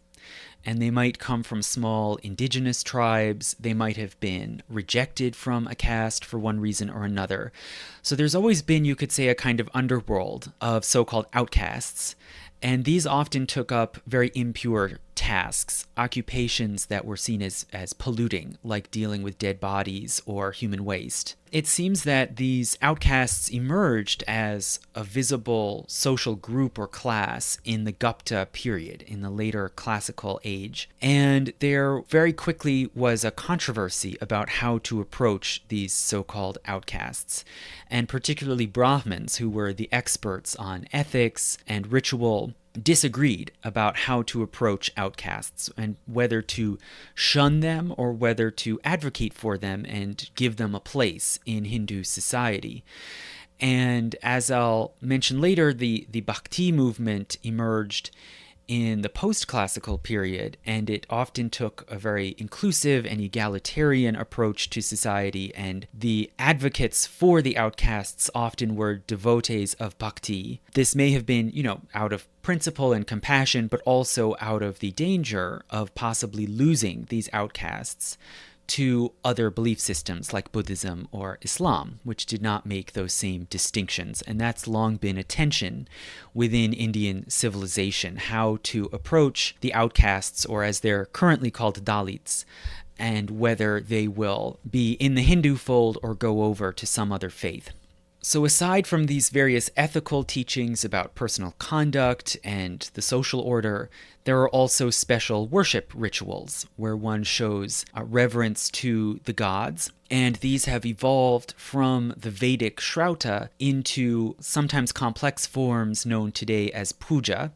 And they might come from small indigenous tribes. They might have been rejected from a caste for one reason or another. So there's always been, you could say, a kind of underworld of so-called outcasts. And these often took up very impure tasks, occupations that were seen as polluting, like dealing with dead bodies or human waste. It seems that these outcasts emerged as a visible social group or class in the Gupta period, in the later classical age. And there very quickly was a controversy about how to approach these so-called outcasts, and particularly Brahmins, who were the experts on ethics and ritual, disagreed about how to approach outcasts and whether to shun them or whether to advocate for them and give them a place in Hindu society. And as I'll mention later, the Bhakti movement emerged in the post-classical period, and it often took a very inclusive and egalitarian approach to society, and the advocates for the outcasts often were devotees of bhakti. This may have been, out of principle and compassion, but also out of the danger of possibly losing these outcasts to other belief systems like Buddhism or Islam, which did not make those same distinctions. And that's long been a tension within Indian civilization, how to approach the outcasts, or as they're currently called, Dalits, and whether they will be in the Hindu fold or go over to some other faith. So aside from these various ethical teachings about personal conduct and the social order, there are also special worship rituals where one shows reverence to the gods. And these have evolved from the Vedic Shrauta into sometimes complex forms known today as puja.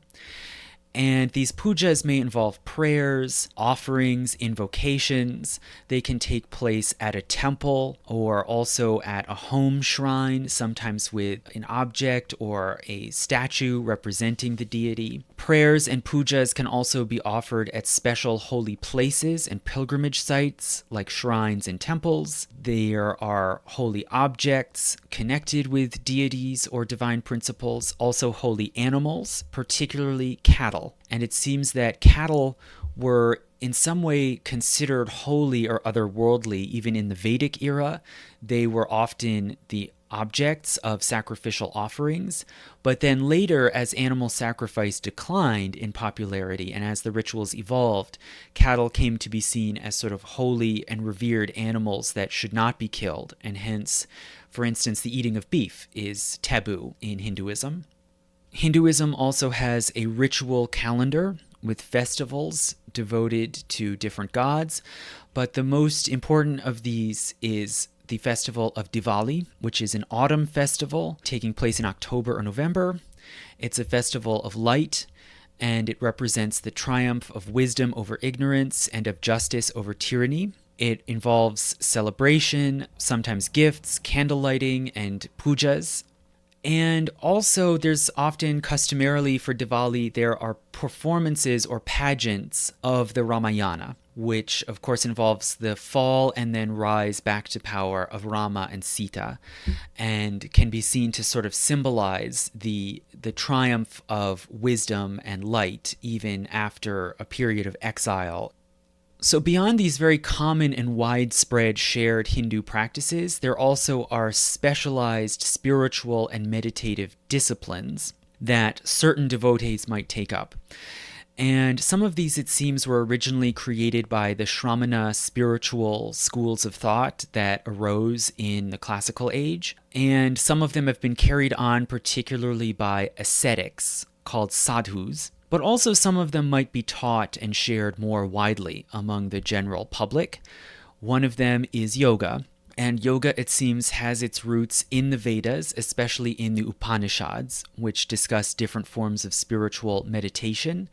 And these pujas may involve prayers, offerings, invocations. They can take place at a temple or also at a home shrine, sometimes with an object or a statue representing the deity. Prayers and pujas can also be offered at special holy places and pilgrimage sites like shrines and temples. There are holy objects connected with deities or divine principles, also holy animals, particularly cattle. And it seems that cattle were in some way considered holy or otherworldly even in the Vedic era. They were often the objects of sacrificial offerings, but then later, as animal sacrifice declined in popularity and as the rituals evolved, cattle came to be seen as sort of holy and revered animals that should not be killed, and hence, for instance, the eating of beef is taboo in Hinduism. Hinduism also has a ritual calendar with festivals devoted to different gods, but the most important of these is the festival of Diwali, which is an autumn festival taking place in October or November. It's a festival of light, and it represents the triumph of wisdom over ignorance and of justice over tyranny. It involves celebration, sometimes gifts, candle lighting, and pujas. And also, there's often, customarily for Diwali, there are performances or pageants of the Ramayana, which of course involves the fall and then rise back to power of Rama and Sita, and can be seen to sort of symbolize the triumph of wisdom and light even after a period of exile. So beyond these very common and widespread shared Hindu practices, there also are specialized spiritual and meditative disciplines that certain devotees might take up. And some of these, it seems, were originally created by the Shramana spiritual schools of thought that arose in the classical age. And some of them have been carried on particularly by ascetics called sadhus. But also some of them might be taught and shared more widely among the general public. One of them is yoga. And yoga, it seems, has its roots in the Vedas, especially in the Upanishads, which discuss different forms of spiritual meditation.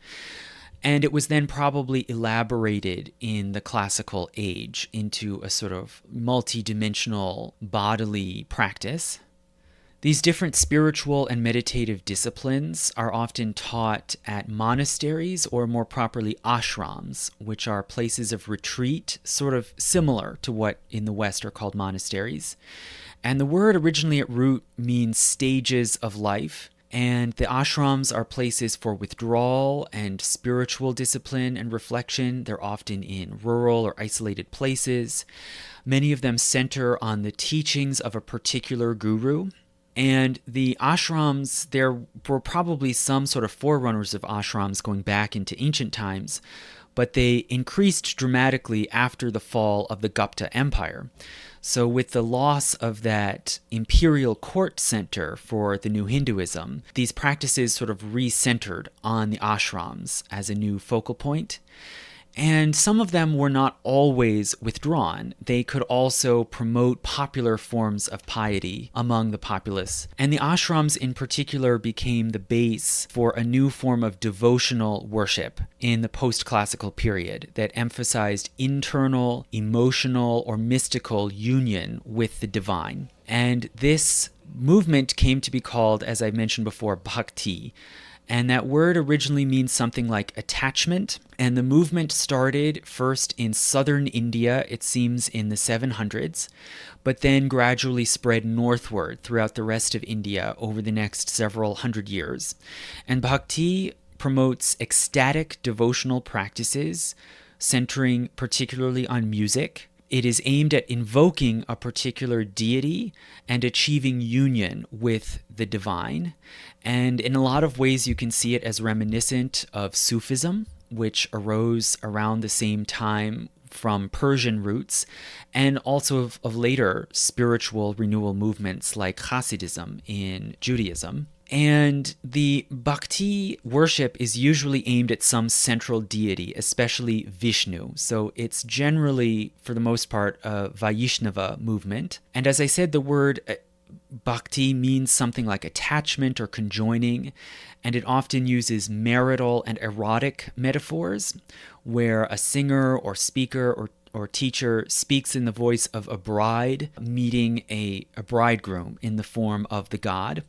And it was then probably elaborated in the classical age into a sort of multi-dimensional bodily practice. These different spiritual and meditative disciplines are often taught at monasteries, or more properly ashrams, which are places of retreat, sort of similar to what in the West are called monasteries. And the word originally at root means stages of life, and the ashrams are places for withdrawal and spiritual discipline and reflection. They're often in rural or isolated places. Many of them center on the teachings of a particular guru. And the ashrams, there were probably some sort of forerunners of ashrams going back into ancient times, but they increased dramatically after the fall of the Gupta Empire. So with the loss of that imperial court center for the new Hinduism, these practices sort of re-centered on the ashrams as a new focal point. And some of them were not always withdrawn. They could also promote popular forms of piety among the populace. And the ashrams in particular became the base for a new form of devotional worship in the post-classical period that emphasized internal, emotional, or mystical union with the divine. And this movement came to be called, as I mentioned before, bhakti. And that word originally means something like attachment. And the movement started first in southern India, it seems in the 700s, but then gradually spread northward throughout the rest of India over the next several hundred years. And bhakti promotes ecstatic devotional practices, centering particularly on music. It is aimed at invoking a particular deity and achieving union with the divine. And in a lot of ways, you can see it as reminiscent of Sufism, which arose around the same time from Persian roots, and also of later spiritual renewal movements like Hasidism in Judaism. And the bhakti worship is usually aimed at some central deity, especially Vishnu. So it's generally, for the most part, a Vaishnava movement. And as I said, the word bhakti means something like attachment or conjoining, and it often uses marital and erotic metaphors, where a singer or speaker or teacher speaks in the voice of a bride meeting a bridegroom in the form of the god.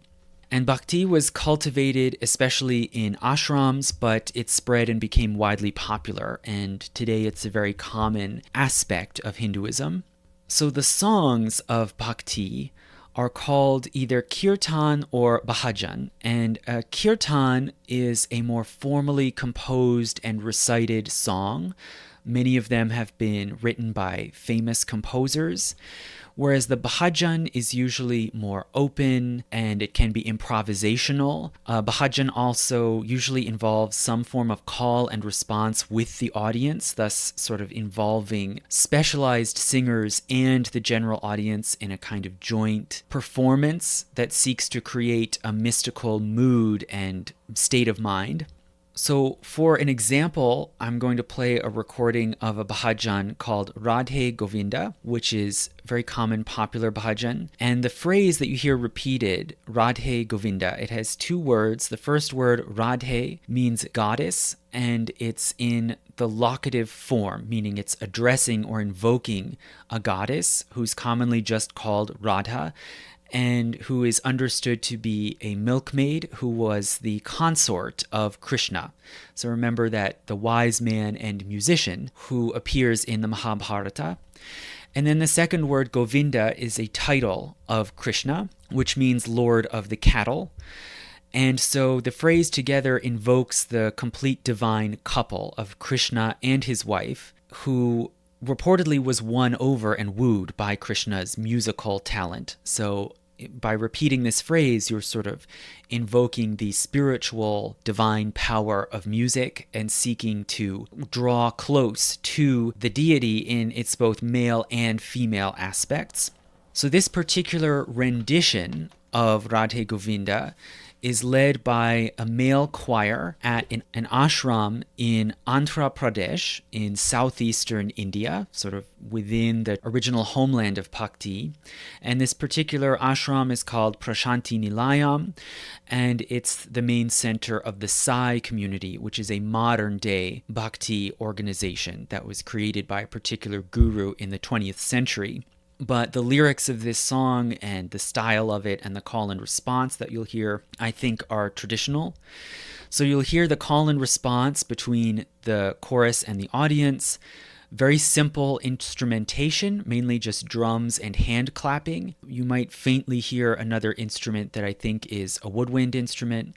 And bhakti was cultivated especially in ashrams, but it spread and became widely popular, and today it's a very common aspect of Hinduism. So the songs of bhakti are called either kirtan or bhajan, and a kirtan is a more formally composed and recited song. Many of them have been written by famous composers, whereas the bhajan is usually more open and it can be improvisational. Bhajan also usually involves some form of call and response with the audience, thus sort of involving specialized singers and the general audience in a kind of joint performance that seeks to create a mystical mood and state of mind. So for an example, I'm going to play a recording of a bhajan called Radhe Govinda, which is very common, popular bhajan. And the phrase that you hear repeated, Radhe Govinda, it has two words. The first word, Radhe, means goddess, and it's in the locative form, meaning it's addressing or invoking a goddess who's commonly just called Radha, and who is understood to be a milkmaid who was the consort of Krishna. So remember that the wise man and musician who appears in the Mahabharata. And then the second word, Govinda, is a title of Krishna, which means Lord of the Cattle. And so the phrase together invokes the complete divine couple of Krishna and his wife, who reportedly was won over and wooed by Krishna's musical talent. So by repeating this phrase, you're sort of invoking the spiritual divine power of music and seeking to draw close to the deity in its both male and female aspects. So this particular rendition of Radhe Govinda is led by a male choir at an ashram in Andhra Pradesh in southeastern India, sort of within the original homeland of Bhakti. And this particular ashram is called Prashanti Nilayam, and it's the main center of the Sai community, which is a modern-day Bhakti organization that was created by a particular guru in the 20th century. But the lyrics of this song and the style of it and the call and response that you'll hear, I think, are traditional. So you'll hear the call and response between the chorus and the audience. Very simple instrumentation, mainly just drums and hand clapping. You might faintly hear another instrument that I think is a woodwind instrument.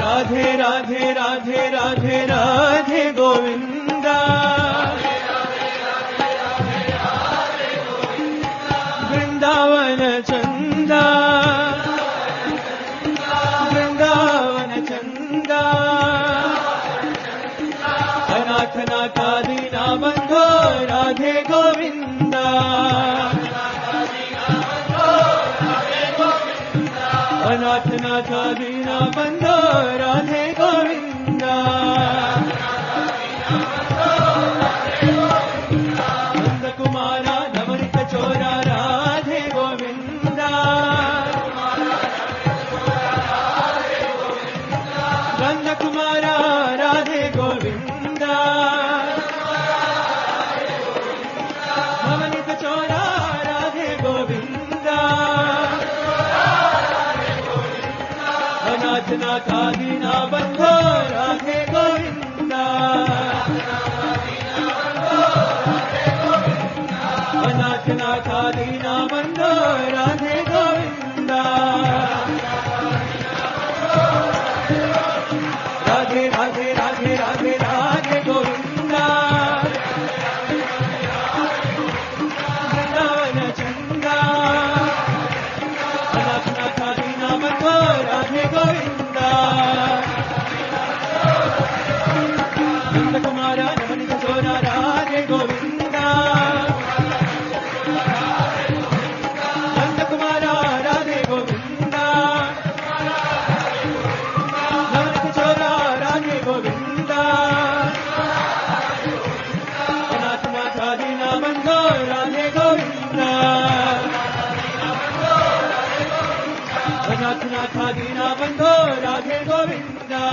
Radhe Radhe Radhe Radhe Radhe Govinda Vrindavana Chanda Vrindavana Chanda Anath Nath Dina Bandho Radhe Govinda Anath Nath Dina Bandho Radhe Govinda Nanda Kumara Namarita Chora Radhe Govinda Nanda Kumara Radhe Govinda Namarita Chora Radhe Govinda Anath Nath Dina Bandho Radhe Govinda Anath Nath Dina Bandho Radhe Govinda Radhe Radhe Radhe Radhe Radhe Govinda Vrindavana Chanda Anath Nath Dina Bandho Radhe Govinda Nanda Kumara Namanita Chora Radhe Govinda Nanda Kumara Radhe Govinda Namanita Chora Radhe Govinda Anath Nath Dina Bandho Radhe Govinda Anath Nath Dina Bandho Radhe Govinda.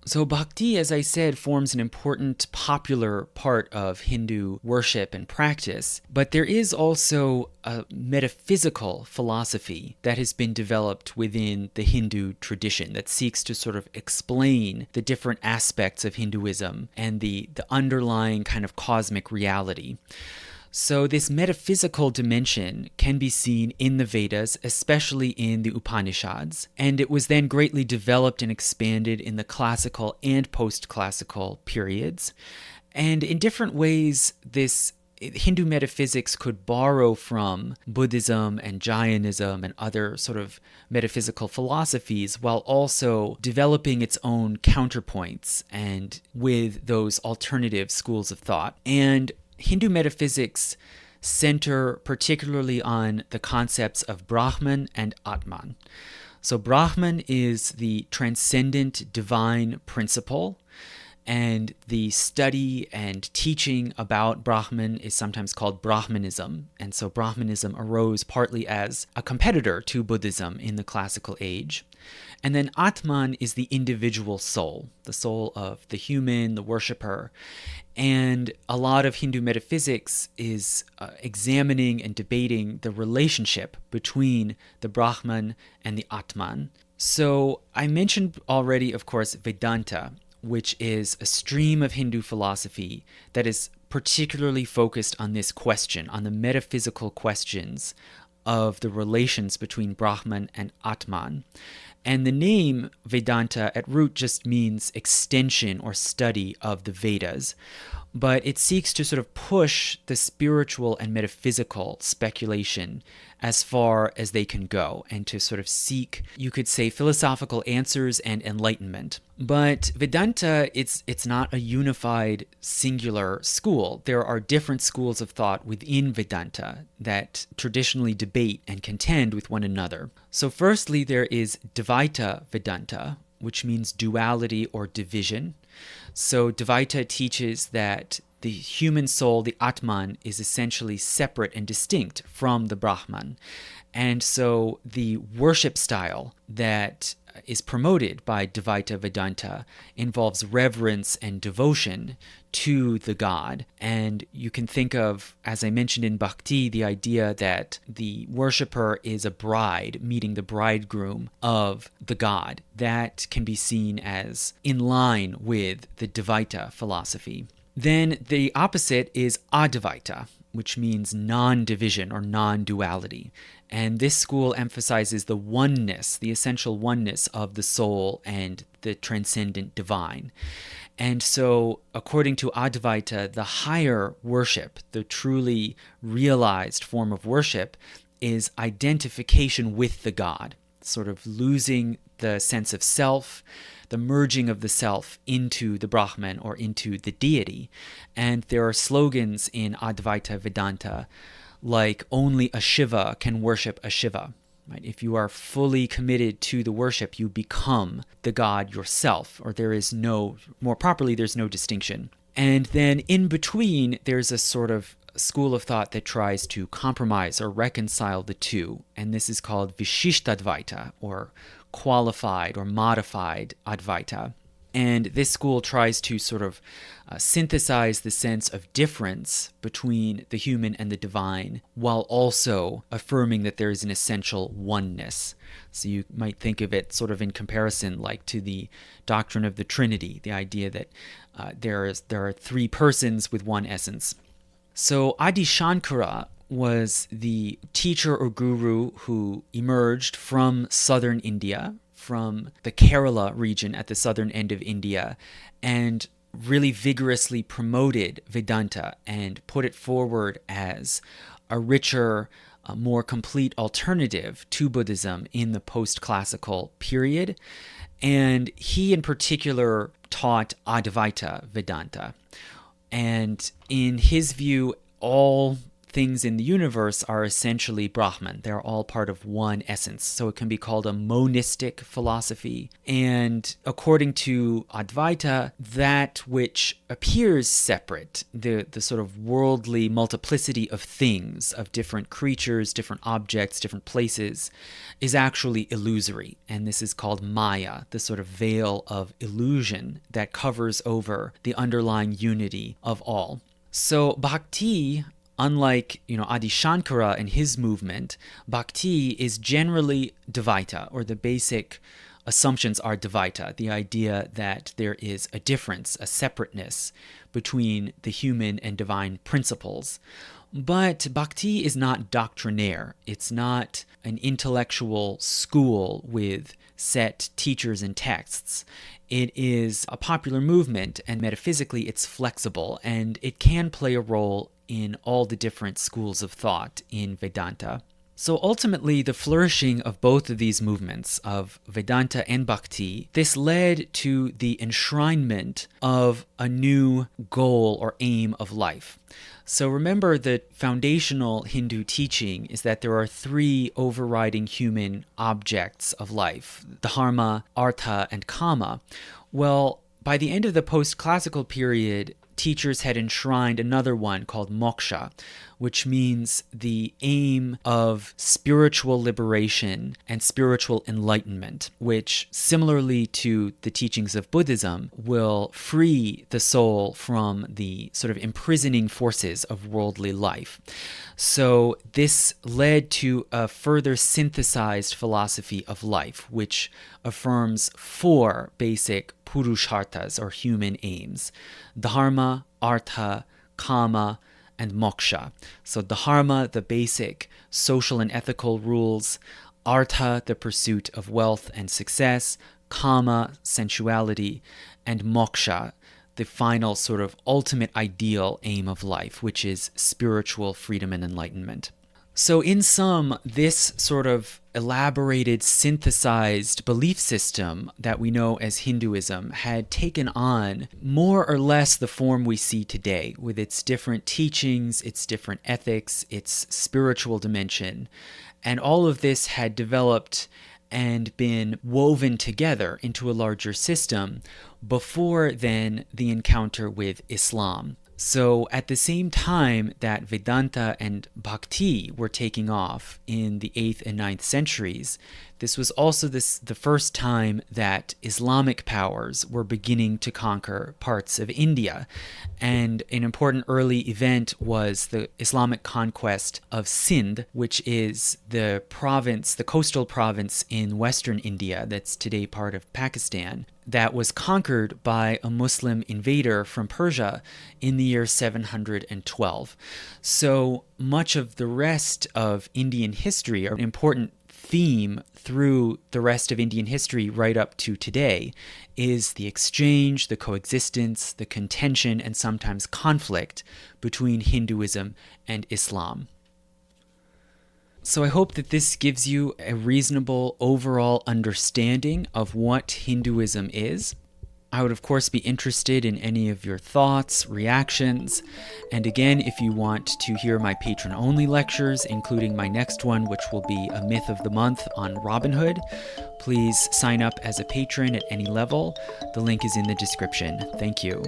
So bhakti, as I said, forms an important popular part of Hindu worship and practice, but there is also a metaphysical philosophy that has been developed within the Hindu tradition that seeks to sort of explain the different aspects of Hinduism and the underlying kind of cosmic reality. So this metaphysical dimension can be seen in the Vedas, especially in the Upanishads, and it was then greatly developed and expanded in the classical and post-classical periods. And in different ways, this Hindu metaphysics could borrow from Buddhism and Jainism and other sort of metaphysical philosophies while also developing its own counterpoints and with those alternative schools of thought. And Hindu metaphysics center particularly on the concepts of Brahman and Atman. So Brahman is the transcendent divine principle, and the study and teaching about Brahman is sometimes called Brahmanism. And so Brahmanism arose partly as a competitor to Buddhism in the classical age. And then Atman is the individual soul, the soul of the human, the worshipper. And a lot of Hindu metaphysics is examining and debating the relationship between the Brahman and the Atman. So I mentioned already, of course, Vedanta, which is a stream of Hindu philosophy that is particularly focused on this question, on the metaphysical questions of the relations between Brahman and Atman. And the name Vedanta at root just means extension or study of the Vedas, but it seeks to sort of push the spiritual and metaphysical speculation as far as they can go and to sort of seek, you could say, philosophical answers and enlightenment. But Vedanta, it's not a unified singular school. There are different schools of thought within Vedanta that traditionally debate and contend with one another. So firstly, there is Dvaita Vedanta, which means duality or division. So Dvaita teaches that the human soul, the Atman, is essentially separate and distinct from the Brahman. And so the worship style that is promoted by Dvaita Vedanta involves reverence and devotion to the God. And you can think of, as I mentioned in Bhakti, the idea that the worshipper is a bride meeting the bridegroom of the God. That can be seen as in line with the Dvaita philosophy. Then the opposite is Advaita, which means non-division or non-duality. And this school emphasizes the oneness, the essential oneness of the soul and the transcendent divine. And so, according to Advaita, the higher worship, the truly realized form of worship, is identification with the God, sort of losing the sense of self, the merging of the self into the Brahman or into the deity. And there are slogans in Advaita Vedanta like only a Shiva can worship a Shiva. Right? If you are fully committed to the worship, you become the God yourself, or there's no distinction. And then in between, there's a sort of school of thought that tries to compromise or reconcile the two, and this is called Vishishtadvaita, or qualified or modified Advaita. And this school tries to sort of synthesize the sense of difference between the human and the divine, while also affirming that there is an essential oneness. So you might think of it sort of in comparison like to the doctrine of the Trinity, the idea that there are three persons with one essence. So Adi Shankara was the teacher or guru who emerged from southern India, from the Kerala region at the southern end of India, and really vigorously promoted Vedanta and put it forward as a richer, more complete alternative to Buddhism in the post-classical period. And he in particular taught Advaita Vedanta. And in his view, all things in the universe are essentially Brahman. They're all part of one essence. So it can be called a monistic philosophy. And according to Advaita, that which appears separate, the sort of worldly multiplicity of things, of different creatures, different objects, different places, is actually illusory. And this is called Maya, the sort of veil of illusion that covers over the underlying unity of all. So Bhakti, unlike, Adi Shankara and his movement, Bhakti is generally Dvaita, or the basic assumptions are Dvaita, the idea that there is a difference, a separateness between the human and divine principles. But Bhakti is not doctrinaire. It's not an intellectual school with set teachers and texts. It is a popular movement, and metaphysically it's flexible, and it can play a role in all the different schools of thought in Vedanta. So ultimately, the flourishing of both of these movements, of Vedanta and Bhakti, this led to the enshrinement of a new goal or aim of life. So remember, the foundational Hindu teaching is that there are three overriding human objects of life: dharma, artha, and kama. Well, by the end of the post-classical period, teachers had enshrined another one called moksha, which means the aim of spiritual liberation and spiritual enlightenment, which, similarly to the teachings of Buddhism, will free the soul from the sort of imprisoning forces of worldly life. So this led to a further synthesized philosophy of life, which affirms four basic purusharthas, or human aims: dharma, artha, kama, and moksha. So dharma, the basic social and ethical rules, artha, the pursuit of wealth and success, kama, sensuality, and moksha, the final sort of ultimate ideal aim of life, which is spiritual freedom and enlightenment. So in sum, this sort of elaborated, synthesized belief system that we know as Hinduism had taken on more or less the form we see today, with its different teachings, its different ethics, its spiritual dimension. And all of this had developed and been woven together into a larger system before then the encounter with Islam. So at the same time that Vedanta and Bhakti were taking off in the 8th and 9th centuries, this was also the first time that Islamic powers were beginning to conquer parts of India. And an important early event was the Islamic conquest of Sindh, which is the province, the coastal province in western India that's today part of Pakistan, that was conquered by a Muslim invader from Persia in the year 712. So much of the rest of Indian history, an important theme through the rest of Indian history right up to today, is the exchange, the coexistence, the contention, and sometimes conflict between Hinduism and Islam. So I hope that this gives you a reasonable overall understanding of what Hinduism is. I would, of course, be interested in any of your thoughts, reactions, and again, if you want to hear my patron-only lectures, including my next one, which will be a Myth of the Month on Robin Hood, please sign up as a patron at any level. The link is in the description. Thank you.